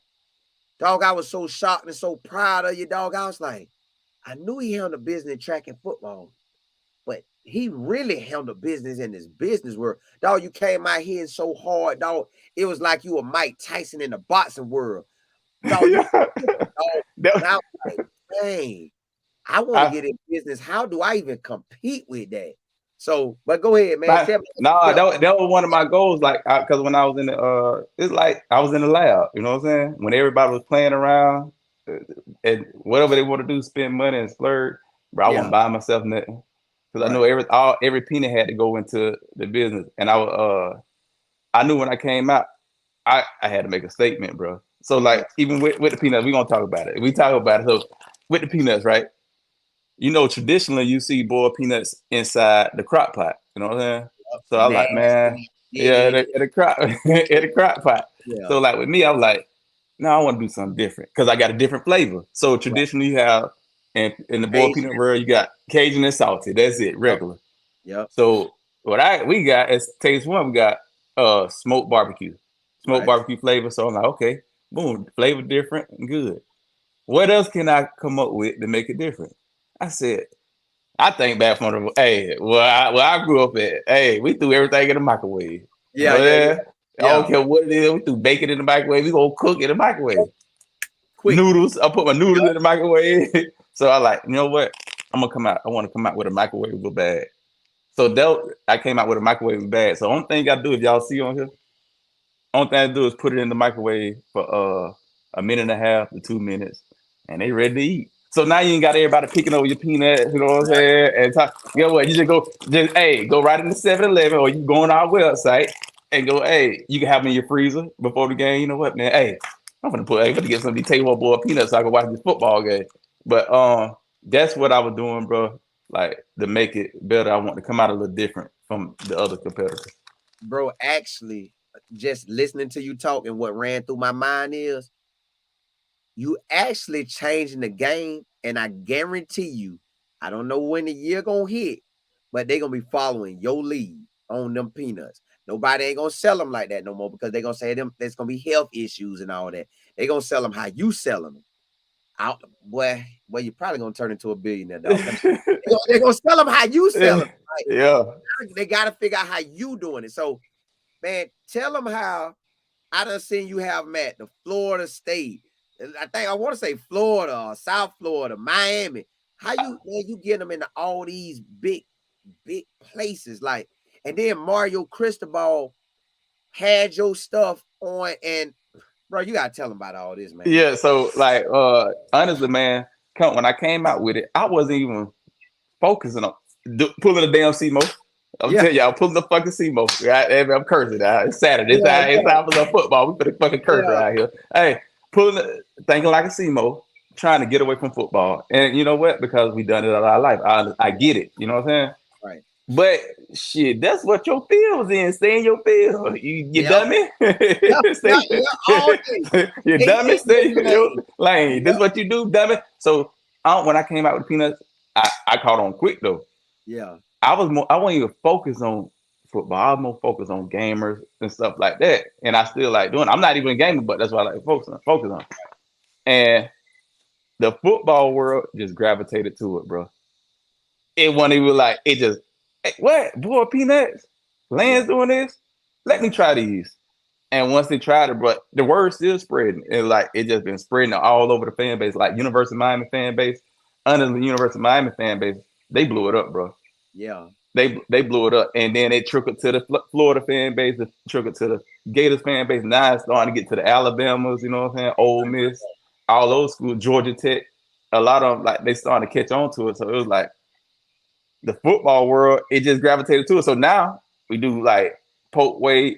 Dog, I was so shocked and so proud of you, dog. I was like, I knew he held a business in track and football, but he really held a business in this business world. Dog, you came out here so hard, dog. It was like you were Mike Tyson in the boxing world. Dog, you, dog. And I was like, dang, I want to get in business. How do I even compete with that? So, but go ahead, man. Tell me.
That was one of my goals. Like, because when I was in the, it's like I was in the lab. You know what I'm saying? When everybody was playing around and whatever they want to do, spend money and splurge. Bro, I wasn't buying myself nothing because I know every penny had to go into the business, and I knew when I came out, I had to make a statement, bro. So like, even with the peanuts, we gonna talk about it. We talk about it. So with the peanuts, right? You know, traditionally you see boiled peanuts inside the crock pot. You know what I'm saying? So I was like, man, yeah, in the crock, in the crock pot. Yeah. So like with me, I was like, no, I want to do something different because I got a different flavor. So traditionally you have in the boiled peanut world, you got Cajun and salty. That's it, regular.
Yep.
So we got as taste one, we got smoked barbecue flavor. So I'm like, okay, boom, flavor different and good. What else can I come up with to make it different? I said, I think back from the where I grew up at. Hey, we threw everything in the microwave. Yeah. I don't care what it is. We threw bacon in the microwave. We gonna cook in the microwave. Quick. Noodles. I put my noodles in the microwave. So I like, you know what? I'm gonna come out. I want to come out with a microwavable bag. So I came out with a microwave bag. So the only thing you gotta do, if y'all see on here, only thing I do is put it in the microwave for a minute and a half to 2 minutes, and they ready to eat. So now you ain't got everybody picking over your peanuts, you know what I'm saying? And you know what? You go right in the 7-Eleven, or you go on our website and go, hey, you can have them in your freezer before the game. You know what, man? Hey, I'm gonna get some of these table boiled peanuts so I can watch this football game. But that's what I was doing, bro. Like, to make it better, I want to come out a little different from the other competitors.
Bro, actually, just listening to you talk and what ran through my mind is, you actually changing the game, and I guarantee you, I don't know when the year gonna hit, but they gonna be following your lead on them peanuts. Nobody ain't gonna sell them like that no more because they gonna say there's gonna be health issues and all that. They gonna sell them how you selling them. Out, boy, you're probably gonna turn into a billionaire, dog. They're gonna sell them how you sell them. Right?
Yeah,
they gotta figure out how you doing it. So, man, tell them how I done seen you have them at the Florida State. I think I want to say Florida or South Florida, Miami. How you get them into all these big places, like, and then Mario Cristobal had your stuff on, and bro, you gotta tell them about all this, man.
Yeah, so like honestly, man, when I came out with it, I wasn't even focusing on pulling a damn CMO. I'm
Yeah,
telling y'all, pulling the fucking SEMO. Right? I'm cursing now. It's Saturday.
yeah,
It's
yeah,
time for some football. We finna fucking curse
yeah,
around here. Hey, thinking like a SEMO, trying to get away from football. And you know what? Because we done it all our life. I get it. You know what I'm saying?
right.
But shit, that's what your field was in. Stay in your field. You
Yeah,
dummy.
yeah, yeah,
Stay,
yeah, all day.
you
Stay
dummy.
in your
Stay in your
lane.
lane. This
Yeah,
is what you do, dummy. So when I came out with peanuts, I caught on quick though.
yeah,
I wasn't even focused on football. I was more focused on gamers and stuff like that. And I still like doing it. I'm not even a gamer, but that's what I like to focus on. And the football world just gravitated to it, bro. It wasn't even like it just hey, what boy peanuts,
yeah,
Lance doing this. Let me
yeah.
try these. And once they tried it, but the word still spreading. It like it just been spreading all over the fan base. Like University of Miami fan base, under the University of Miami fan base, they blew it up, bro.
Yeah.
They blew it up, and then it trickled to the Florida fan base, it trickled to the Gators fan base. Now it's starting to get to the Alabamas, you know what I'm saying? Ole Miss, all those schools, Georgia Tech. A lot of them like they starting to catch on to it. So it was like the football world, it just gravitated to it. So now we do like Pope Way,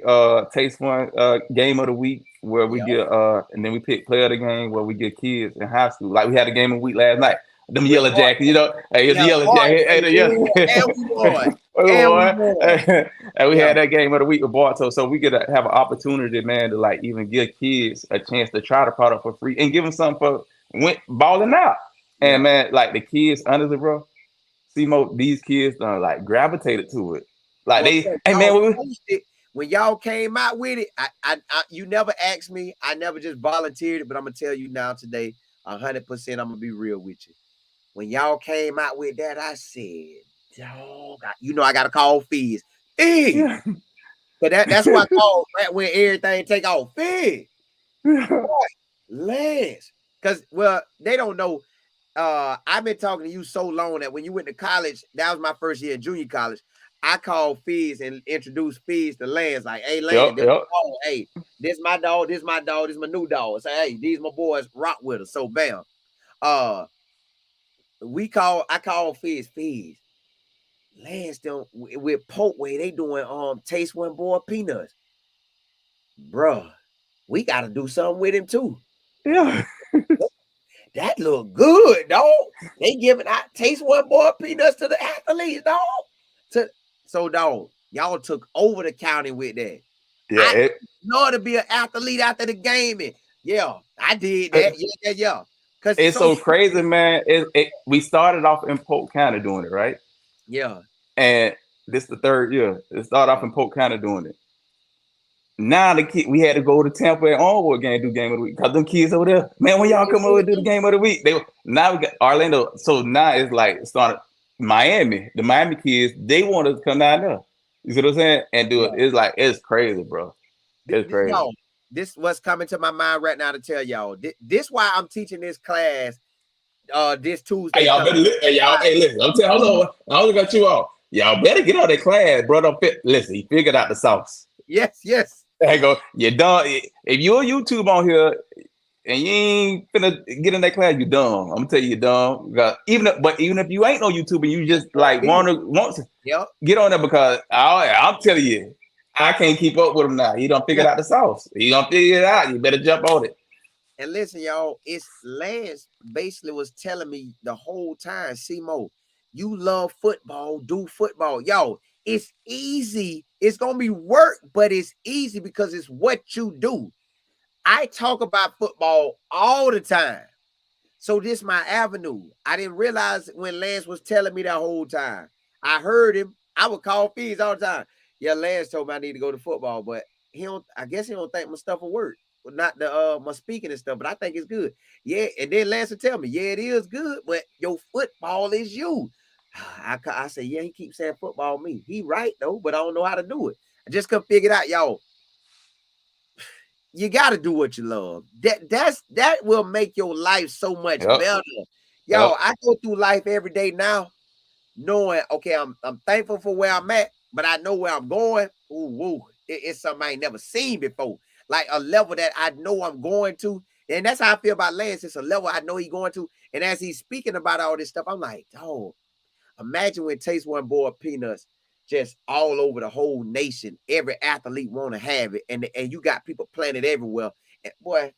Taste One, game of the week where we
Yeah.
get and then we pick player of the game where we get kids in high school. Like we had a game of the week last night. Them
With
yellow
Bart.
jackets, you know. Hey, it's the
Yeah,
yellow
Bart.
jacket. Hey,
And,
the yellow.
ooh, and we won.
Oh,
And we
boy.
won.
And we
Yeah.
had that game of the week with Barto. So we could have an opportunity, man, to like even give kids a chance to try the product for free and give them something for went balling out. And
Yeah.
man, like the kids under the bro, Simo, these kids like gravitated to it. Like
Well,
they,
cause
hey man,
y'all pushed it when y'all came out with it. You never asked me. I never just volunteered it, but I'm gonna tell you now today, 100%. I'm gonna be real with you. When y'all came out with that, I said, "Dog, I gotta call Fizz. Fizz,
yeah.
but that's why I called right when everything take off. Fizz, boy, Lance, because they don't know. I've been talking to you so long that when you went to college, that was my first year in junior college. I called Fizz and introduced Fizz to Lance. Like, hey, Lance,
Yep,
this
yep.
my dog. Hey, this my dog. This my dog. This my new dog. Say, hey, these my boys. Rock with us. So bam. Uh, I called Fizz. Fizz. Lance them with Potway. They doing Taste One Boy Peanuts, bruh. We got to do something with him too.
Yeah.
That look good, dog. They giving out Taste One Boy Peanuts to the athletes, dog. So, dog, y'all took over the county with that.
Yeah.
I love to be an athlete after the game. And yeah, I did that. Yeah, yeah, yeah. Cause
It's
so
so crazy, man. We started off in Polk County doing it, right?
yeah,
And this the third year. It started off
yeah,
in Polk County doing it. Now the kid, we had to go to Tampa and Onward game do game of the week because them kids over there, man. When
yeah,
y'all
they
come over
do
and
it
do the
too.
game of the week, now we got Orlando. So now it's like started Miami. The Miami kids they want us to come down there. You see what I'm saying? And do it.
Yeah.
It's like it's crazy, bro. It's crazy.
Y'all, this what's coming to my mind right now to tell y'all. This why I'm teaching this class this
Hey
Tuesday
y'all
coming.
better hey y'all. Hey listen, I'm telling hold on. I only got you off. Y'all better get out of that class, bro. Don't fit. Listen, he figured out the sauce.
Yes, yes.
I go, you done. If you're YouTube on here and you ain't finna get in that class, you dumb. I'm gonna tell you, you dumb. But even if you ain't no YouTube and you just like want to
Yep.
get on there because I'm telling you, I can't keep up with him now. He don't figure
Yeah.
out the sauce. He don't figure it out. You better jump on it.
And listen, y'all, it's Lance basically was telling me the whole time, Simo, you love football, do football. Yo, it's easy. It's gonna be work, but it's easy because it's what you do. I talk about football all the time. So this my avenue. I didn't realize when Lance was telling me that whole time. I heard him. I would call Fees all the time. Yeah, Lance told me I need to go to football, but he don't. I guess he don't think my stuff will work. But not the my speaking and stuff. But I think it's good. Yeah, and then Lance would tell me, yeah, it is good, but your football is you. I say, yeah, he keeps saying football me. He right though, but I don't know how to do it. I just couldn't figure it out, y'all. You got to do what you love. That will make your life so much
Yep.
better.
Yep.
Yo, I go through life every day now, knowing okay, I'm thankful for where I'm at, but I know where I'm going. Ooh, woo, it's something I ain't never seen before. Like a level that I know I'm going to, and that's how I feel about Lance. It's a level I know he's going to, and as he's speaking about all this stuff, I'm like, oh, imagine when Taste One Boy Peanuts. just all over the whole nation. Every athlete want to have it, and you got people planted everywhere. And boy,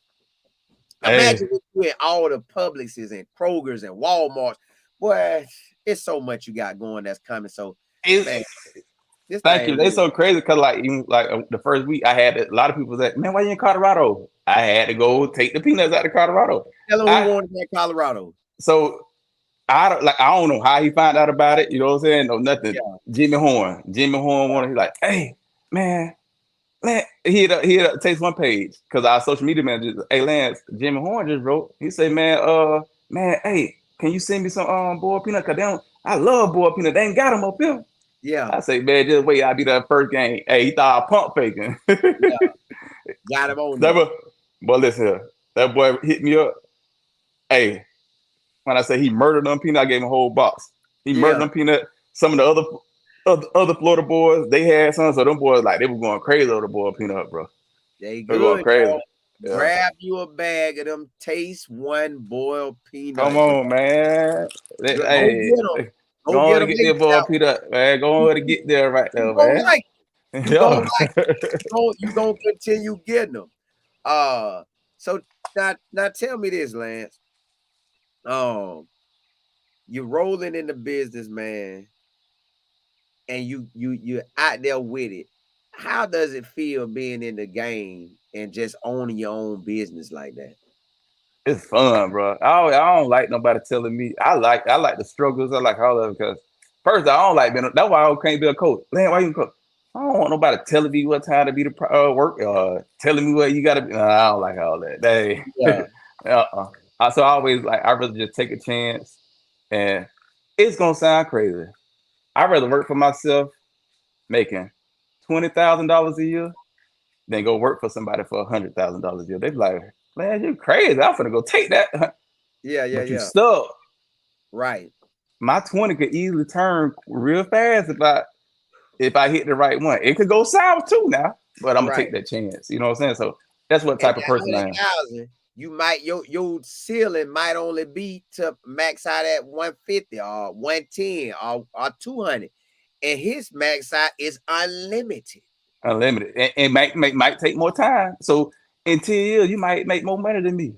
Hey,
imagine if you in all the Publixes and Krogers and Walmarts. Boy, it's so much you got going that's coming. So, man,
it's
this
thank
thing
you. They
really,
so crazy because like even like the first week I had a lot of people say, "Man, why you in Colorado?" I had to go take the peanuts out of Colorado.
tell them who
I
wanted that Colorado.
so I don't know how he found out about it. You know what I'm saying? No, nothing.
Yeah,
Jimmy Horn wanted. He's like, "Hey, man, he takes one page because our social media manager, hey Lance, Jimmy Horn just wrote. He said, man, hey, can you send me some boiled peanut? Cause they don't, I love boiled peanut. They ain't got them up here.
yeah,
I say, man, just wait. I'll be there first game. Hey, he thought I pump faking.
yeah. Got him on
that
there.
boy, boy, listen here. That boy hit me up. Hey, when I say he murdered them peanut, I gave him a whole box. He murdered
Yeah,
them peanut. Some of the other Florida boys, they had some, so them boys like they were going crazy over the boiled peanut, bro.
they
They were going
good,
crazy.
y'all.
Yeah.
Grab you a bag of them Taste One boiled
Come
peanuts.
on, man.
Go
Hey,
get them. Go
go
get
on to
them
get there, boy,
out.
Peter. Man, go on to get there right
You
there,
gonna
man.
like it. You gonna
Yeah.
like it. You gonna continue getting them. Uh, so now tell me this, Lance. Um, you're rolling in the business, man, and you're out there with it. How does it feel being in the game and just owning your own business like that?
It's fun, bro. I don't like nobody telling me. I like the struggles. I like all of it because first I don't like being. That's why I can't be a coach. Man, why you coach? I don't want nobody telling me what time to be the work. Telling me what you got to be. Nah, I don't like all that. They,
Yeah,
So I always like. I rather just take a chance, and it's gonna sound crazy. I'd rather work for myself, making $20,000 a year, than go work for somebody for $100,000 a year. They be like, man, you crazy. I'm gonna go take that.
yeah, yeah,
But you
yeah.
stuck.
Right.
My 20 could easily turn real fast if I hit the right one. It could go south too now, but I'm gonna
Right.
take that chance. You know what I'm saying? So that's what
And
type of
that
person I
hundred
am.
thousand, you might your ceiling might only be to max out at 150 or 110 or 200. And his max out is unlimited.
Unlimited. And might take more time. So in 10 years, you might make more money than me.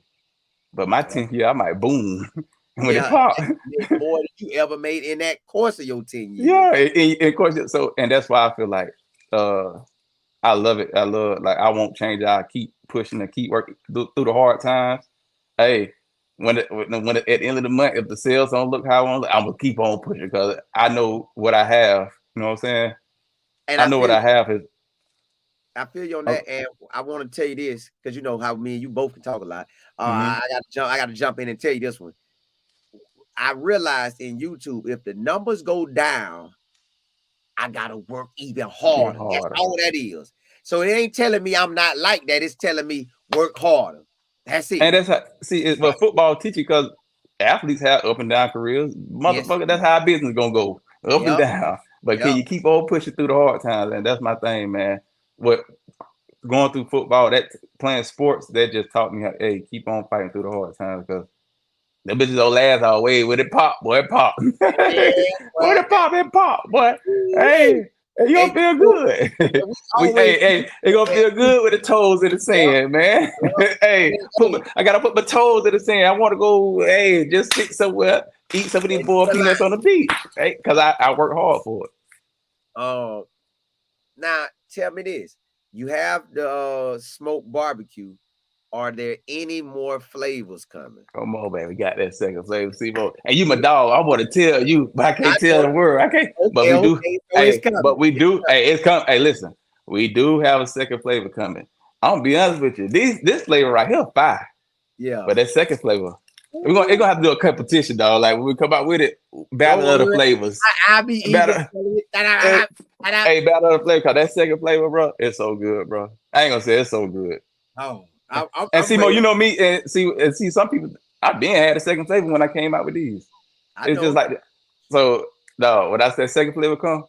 But my
Yeah,
10th year, I might boom when it
yeah,
pop.
make more than you ever made in that course of your 10 years.
Yeah, and of course. So, and that's why I feel like uh I love it. I love like I won't change. I keep pushing and keep working through the hard times. Hey, at the end of the month, if the sales don't look how I want, I'm gonna keep on pushing because I know what I have. You know what I'm saying?
And
I know what I have is.
I feel you on
Oh,
that. And I want to tell you this, because you know how me and you both can talk a lot.
mm-hmm.
I gotta jump in and tell you this one. I realized in YouTube, if the numbers go down, I gotta work even
Even
harder. That's
harder.
all that is. So it ain't telling me I'm not like that. It's telling me work harder. That's it.
And that's how. See, it's but football teaching because athletes have up and down careers.
Yes.
Motherfucker, that's how business gonna go up and
Yep.
down. But can
Yep.
you keep on pushing through the hard times? And that's my thing, man. What going through football, that playing sports, that just taught me how, hey, keep on fighting through the hard times because the bitches don't last always. When it pop, boy, it pop. When
Yeah, well,
it pop, boy.
ooh-wee.
Hey, you
Hey,
gonna feel
so,
good.
we
we
always
hey, it gonna feel good with the toes in the
yep,
sand, man.
yep.
Hey,
Hey,
I gotta put my toes in the sand. I want to go, hey, just sit somewhere, eat some of these
and
boiled peanuts on the beach, hey, because I work hard for it.
um now tell me this. You have the smoked barbecue. Are there any more flavors coming?
Come on, man. We got that second flavor, Simo. And you my dog. I want to tell you, but I
I
can't tell
know.
the world. I can't. But
Okay,
we do.
okay. So it's
Hey,
coming.
but we
It's
do. Hey, it's come. Hey, listen. We do have a second flavor coming. I'm gonna be honest with you. This flavor right here, fire.
yeah.
But that second flavor, we're
Ooh,
gonna have to do a competition, dog. Like when we come out with it, battle
don't
of the
worry.
flavors.
I be eager.
Battle. eh, Hey, battle of the flavor. Cause that second flavor, bro, it's so good, bro. I ain't gonna say it's so good.
Oh,
And
I'm
Simo,
ready.
you know me, and see some people. I been had a second flavor when I came out with these.
I
It's just
know.
like that. So no, when I said second flavor come,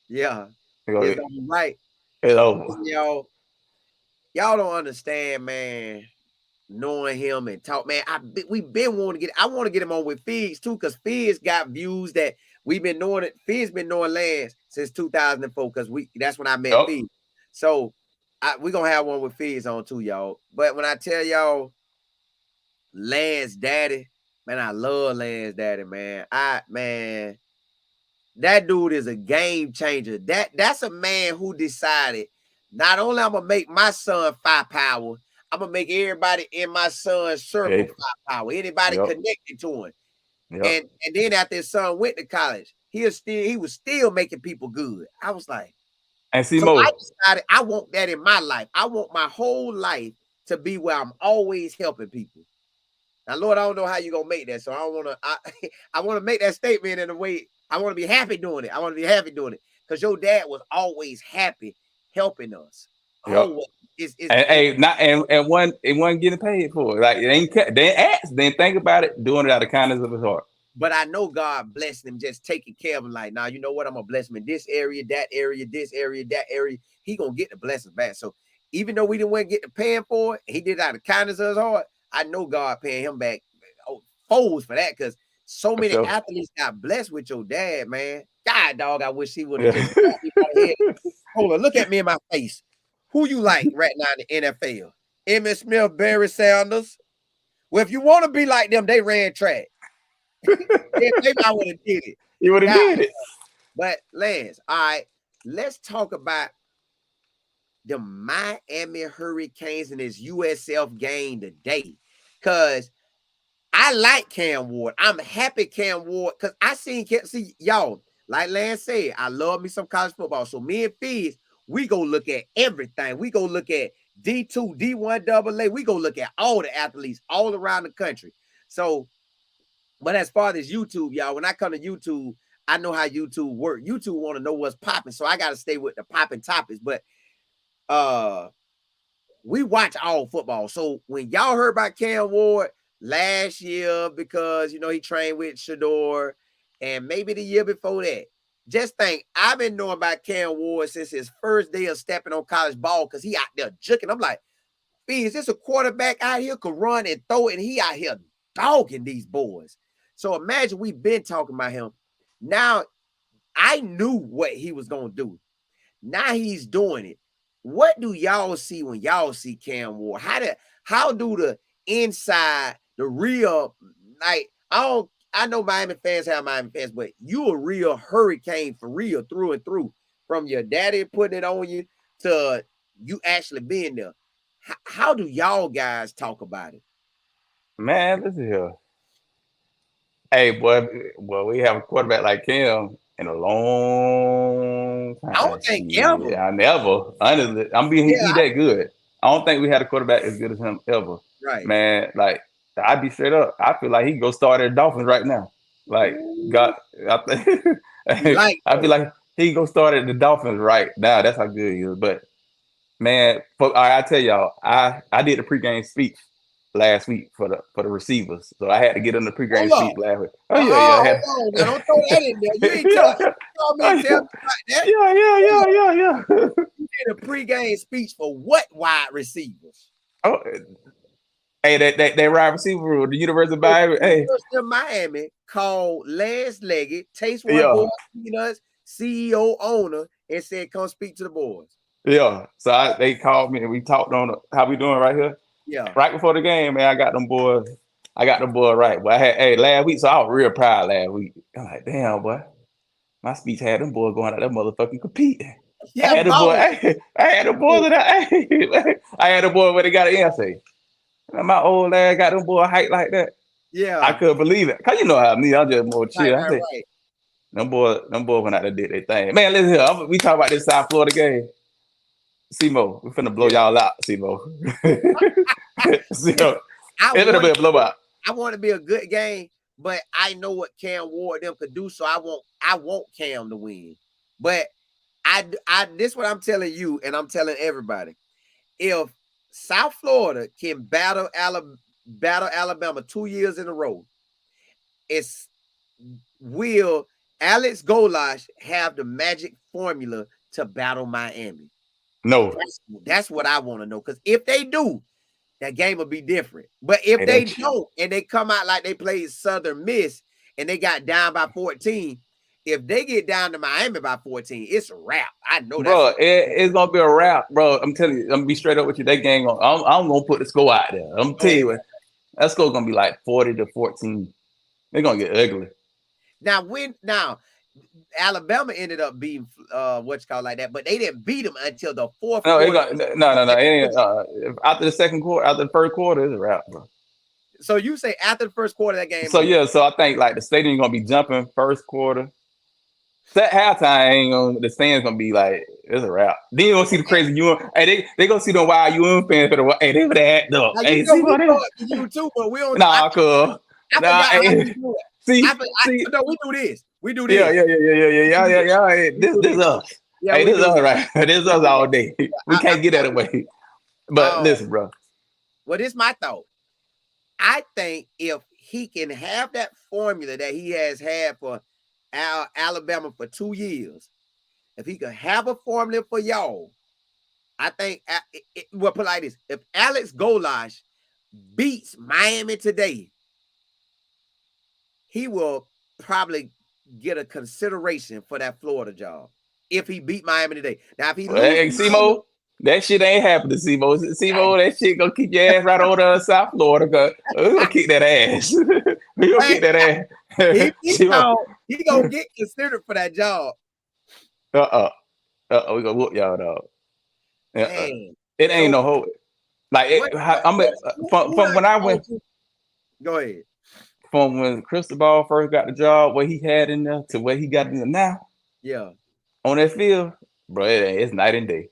Yeah, it's
it's
right.
over.
Y'all don't understand, man. knowing him and talk, man. We've been wanting to get. I want to get him on with Figs too, because Figs got views that we've been knowing it. Figs been knowing Lance since 2004, because that's when I met
Yep.
Figs. So we're gonna have one with Figs on too, y'all. But when I tell y'all, Lance Daddy, man, I love Lance Daddy, man. That dude is a game changer. That's a man who decided, not only I'm gonna make my son firepower, I'm gonna make everybody in my son's circle
Hey.
firepower. Anybody
Yep.
connected to him.
Yep.
And then after his son went to college, he was still making people good. I was like,
And see
so I
Mo.
decided I want that in my life. I want my whole life to be where I'm always helping people. Now, Lord, I don't know how you're gonna make that. So I don't want to. I want to make that statement in a way. I want to be happy doing it. I want to be happy doing it, because your dad was always happy helping us.
Yep.
Always.
And hey, not and one it wasn't getting paid for it. Like they ain't ask, they didn't think about it, doing it out of kindness of his heart.
But I know God blessed him, just taking care of him. Like, now, you know what? I'm gonna bless him in this area, that area, this area, that area. He gonna get the blessings back. So even though we didn't want to get the paying for it, he did it out of kindness of his heart. I know God paying him back folds for that, because so
For
many
sure.
athletes got blessed with your dad, man. God, dog, I wish he would have
Yeah.
just grabbed me by the head. Hold on, look at me in my face. Who you like right now in the NFL? Emmitt Smith, Barry Sanders. Well, if you want to be like them, they ran track. Yeah, maybe I would have did it.
You would have
God,
did it.
but Lance, all right, let's talk about the Miami Hurricanes and this USF game today. Because I like Cam Ward. I'm happy Cam Ward, because I see y'all, like Lance said, I love me some college football. So me and Fizz, we go look at everything. We go look at D2, D1 AA. We go look at all the athletes all around the country. So, but as far as YouTube, y'all, when I come to YouTube, I know how YouTube works. YouTube want to know what's popping, so I got to stay with the popping topics. But we watch all football. So when y'all heard about Cam Ward last year, because he trained with Shador, and maybe the year before that, just think, I've been knowing about Cam Ward since his first day of stepping on college ball, because he out there juking. I'm like, is this a quarterback out here could run and throw, and he out here dogging these boys? So imagine, we've been talking about him. Now I knew what he was gonna do. Now he's doing it. What do y'all see when y'all see Cam Ward? How do the inside, the real, like, I know Miami fans have Miami fans, but you a real Hurricane for real, through and through, from your daddy putting it on you to you actually being there. How do y'all guys talk about it?
Man, listen here. Hey, boy, we have a quarterback like Cam in a long
I
time.
don't think
Shit,
ever.
I never. Honestly,
Yeah,
he that good. I don't think we had a quarterback as good as him ever.
right.
Man, like I'd be straight up. I feel like he can go start at Dolphins right now. Like
Ooh,
God, I,
you like
I feel
those.
like he can go start at the Dolphins right now. That's how good he is. But man, I tell y'all, I did a pregame speech last week for the receivers, so I had to get on the pregame
Hold up.
speech last week. Oh yeah, yeah, I
Hold
had.
on. Now, don't throw that in there. You ain't
Yeah,
tell me,
oh,
tell me about that.
yeah, yeah,
Hold
yeah,
up.
yeah, yeah.
You did a pregame speech for what wide receivers?
Oh, hey, that wide receiver, the University of
So the
Miami. Hey,
University of Miami called Lance Leggett, Taste One
yeah,
Boy Peanuts, CEO owner, and said, come speak to the boys.
yeah. So they called me and we talked on how we doing right here.
Yeah.
Right before the game, man, I got them boys. I got them boys right. But last week, so I was real proud last week. I'm like, damn, boy. My speech had them boys going out there motherfucking competing. I
Yeah,
had the boy,
ball.
I had the boys that I had the boy where they got an essay. My old lad got them boy height like that. I
Yeah.
couldn't believe it. Cause you know how me, I'm just more
Right,
chill. I
right,
said,
right.
them boys went out there did their thing. Man, listen here. We talk about this South Florida game. Simo, we finna blow
Yeah.
y'all out, Simo.
Listen,
Simo,
I
it's gonna
want
be a blowout.
I want to be a good game, but I know what Cam Ward them could do, so I want Cam to win. But this is what I'm telling you, and I'm telling everybody. If South Florida can battle Alabama 2 years in a row, it's will Alex Golash have the magic formula to battle Miami?
No.
That's what I want to know. Because if they do, that game will be different. But if
Hey,
they
that,
don't and they come out like they played Southern Miss and they got down by 14, if they get down to Miami by 14, it's a wrap. I know that's
bro,
a
it's gonna be a wrap, bro. I'm telling you, I'm gonna be straight up with you. That game, I'm gonna put the score out there. I'm gonna tell
go
you
ahead.
what, that score gonna be like 40-14. They're gonna get ugly.
Now Alabama ended up beating what you call like that, but they didn't beat them until the fourth
No,
quarter.
no. It ain't, after the second quarter, after the first quarter, it's a wrap, bro.
So you say after the first quarter that game
So
over?
yeah, so I think like the stadium gonna be jumping first quarter. That halftime ain't gonna the stands gonna be like it's a wrap. Then you gonna see the crazy hey they gonna see the wild fans for the hey they would have up.
Now you
Hey,
know
see
we
what
know
that?
it to you too, but we don't.
Nah, cuz.
I
Nah,
forgot how
hey,
we do it.
see, see,
No, we do this. We do
yeah,
this.
yeah, yeah, yeah, yeah, yeah, yeah, yeah. Hey,
We do
this
this.
us.
Yeah,
Hey,
we
this
do
us
this.
right. This
We
us
do
all
this.
day. We
I
can't get that
forgot.
away. But listen, bro.
Well, this is my thought. I think if he can have that formula that he has had for Alabama for 2 years, if he could have a formula for y'all, I think well, put it like this: if Alex Golash beats Miami today, he will probably get a consideration for that Florida job. If he beat Miami today, now if he loses,
Hey, Simo, that shit ain't happening, Simo. Simo, that shit gonna keep your ass right over to South Florida. Cause we gonna kick that ass. We gonna kick that ass. Simo.
he gonna get considered for that job.
We gonna whoop y'all dog.
Man,
It ain't
so
no hope. Like I'm from when I went
go ahead.
from when Cristobal first got the job, what he had in there to where he got in there now.
Yeah.
On that field, bro, it's night and day.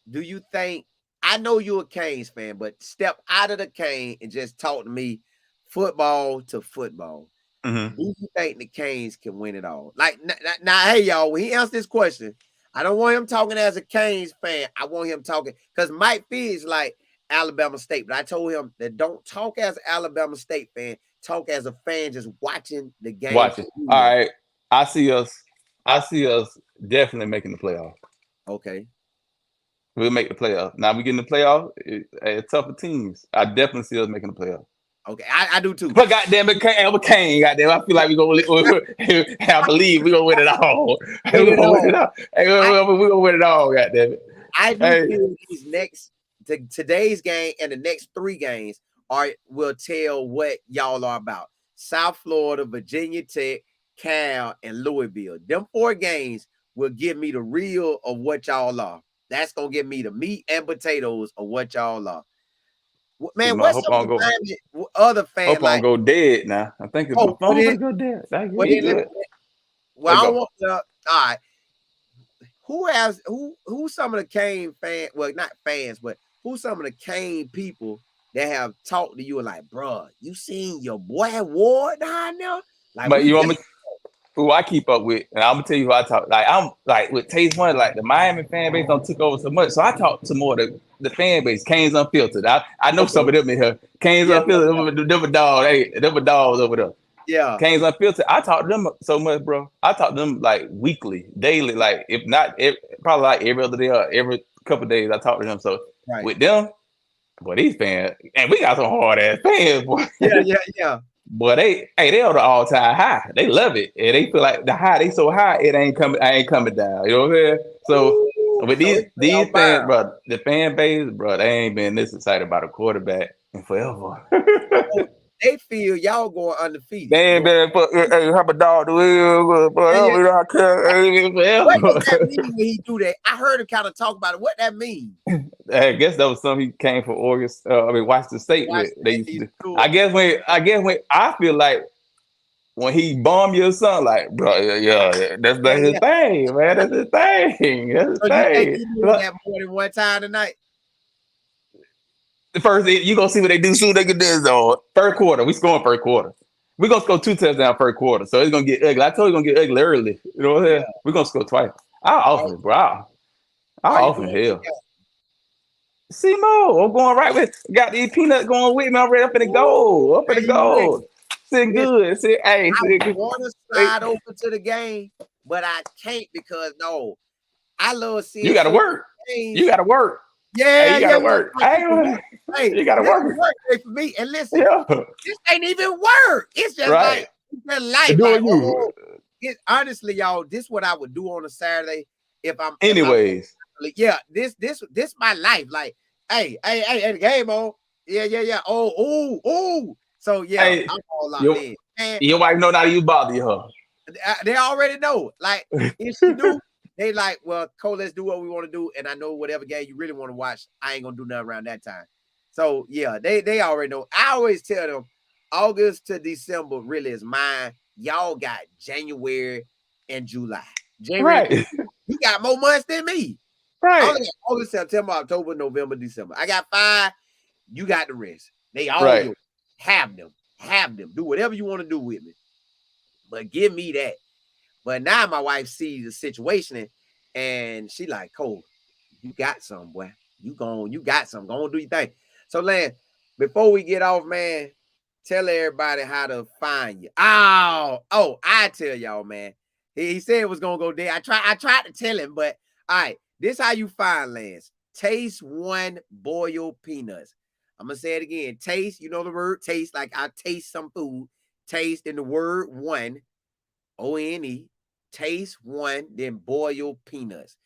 Do you think I know you're a Canes fan, but step out of the cane and just talk to me football to football.
Mm-hmm.
Do you think the Canes can win it all? Like now, hey y'all, when he asked this question, I don't want him talking as a Canes fan. I want him talking because Mike Fizz like Alabama State, but I told him that don't talk as an Alabama State fan. Talk as a fan just watching the game.
Watch it. All right, I see us. I see us definitely making the playoff.
Okay.
We'll make the playoff. Now we get in the playoff. It's tougher teams. I definitely see us making the playoff.
Okay, I do too.
But goddamn it, Kane, goddamn, I feel like we're gonna I believe we're gonna win it all. We're gonna win it all. We're gonna win it all, goddamn it.
I do feel these today's game and the next 3 games will tell what y'all are about. South Florida, Virginia Tech, Cal, and Louisville. Them 4 games will give me the real of what y'all are. That's gonna give me the meat and potatoes of what y'all are. Man, what's some of the other fans
like? Go dead now. I think my phone gonna go dead.
Well, I don't want to. All right. Who's some of the Kane fans? Well, not fans, but who's some of the Kane people that have talked to you and like, bro, you seen your boy Ward down there? Like,
but you want me? Who I keep up with, and I'm gonna tell you who I talk. Like I'm like with Taste One, like the Miami fan base don't took over so much, so I talk to more of the fan base. Canes Unfiltered. I know some of them in here. Canes Unfiltered. Them a dog. Hey, them a dogs over there.
Yeah.
Canes Unfiltered. I talk to them so much, bro. I talk to them like weekly, daily, like if not, probably like every other day or every couple of days. I talk to them. So with them, boy, these fans, and we got some hard ass fans, boy.
Yeah.
Boy, they on the all time high. They love it, and they feel like the high. They so high, it ain't coming. I ain't coming down. You know what I'm saying? So with these fans, bro, the fan base, bro, they ain't been this excited about a quarterback in forever.
They feel y'all going undefeated.
They ain't been have a dog to wheel, but
what does that mean when he do that? I heard him kind of talk about it. What that mean?
I guess that was something he came from Oregon. Washington State with. I guess when I feel like when he bomb you or something, like, bro, yeah, that's his thing, man. That's his thing. That's his thing.
You think he that more than one time tonight?
The first, you gonna see what they do soon. They get this though. First quarter, we scoring first quarter. We're gonna score 2 touchdowns first quarter, so it's gonna get ugly. I told you it's gonna get ugly early. You know what I'm saying? Yeah. We're gonna score twice. I'll often, bro. I'll often hell. Simo, I'm going right with. Got these peanuts going with me. I'm ready up in the goal. Up in the goal. Sitting good. I
want to slide over to the game, but I can't because I love seeing.
You gotta work. You gotta work. Hey,
Yeah,
you
yeah,
gotta
yeah.
work. I ain't gonna,
Hey,
you gotta
this is
work.
work day for me. And listen,
Yeah.
this ain't even work. It's just
Right.
like it's just life. Like,
Doing you.
oh, honestly, y'all, this what I would do on a Saturday if I'm
Anyways.
yeah, this my life. Like, hey, the game on. Yeah. Oh. So yeah,
Hey,
I'm all locked
your
in. And
your wife know not to you bother her.
they already know. Like, if she do, they like, well, Cole, let's do what we want to do. And I know whatever game you really want to watch, I ain't gonna do nothing around that time. So yeah, they already know. I always tell them August to December really is mine. Y'all got January and July. January,
Right.
you got more months than me. I
Right.
only got August, September, October, November, December. I got 5. You got the rest. They all
Right.
yours. Have them. Have them. Do whatever you want to do with me. But give me that. But now my wife sees the situation and she like, Cole, you got some, boy. You got some. Go on, do your thing. So, Lance, before we get off, man, tell everybody how to find you. I tell y'all, man. He said it was gonna go there. I tried to tell him, but all right, this how you find Lance. Taste One Boiled Peanuts. I'm gonna say it again. Taste, you know the word taste, like I taste some food. Taste in the word one ONE, Taste One, then Boiled Peanuts.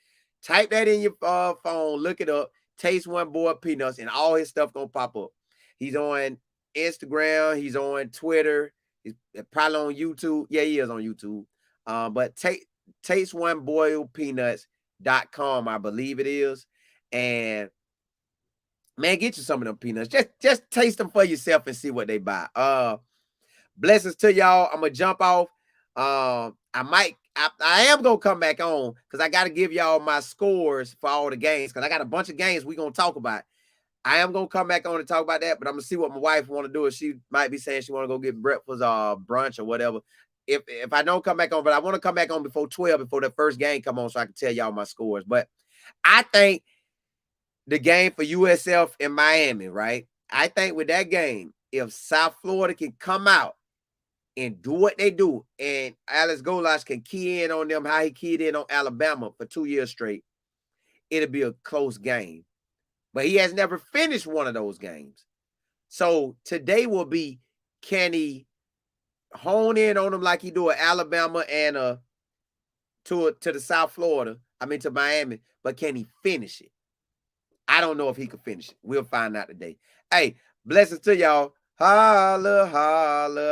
Type that in your phone, look it up. Taste One Boiled Peanuts, and all his stuff gonna pop up. He's on Instagram, he's on Twitter, he's probably on YouTube. Yeah, he is on YouTube. But Taste One Boiled Peanuts.com, I believe it is. And man, get you some of them peanuts. Just taste them for yourself and see what they buy. Blessings to y'all. I'm gonna jump off. I am gonna come back on because I gotta give y'all my scores for all the games because I got a bunch of games we gonna talk about. I am gonna come back on and talk about that, but I'm gonna see what my wife want to do. If she might be saying she want to go get breakfast or brunch or whatever. If I don't come back on, but I want to come back on before 12, before the first game come on, so I can tell y'all my scores. But I think the game for USF in Miami, right? I think with that game, if South Florida can come out and do what they do, and Alex Goulash can key in on them how he keyed in on Alabama for 2 years straight, it'll be a close game. But he has never finished one of those games. So today will be, can he hone in on them like he do at Alabama and to the South Florida, to Miami, but can he finish it? I don't know if he could finish it. We'll find out today. Hey, blessings to y'all. Holla, holla.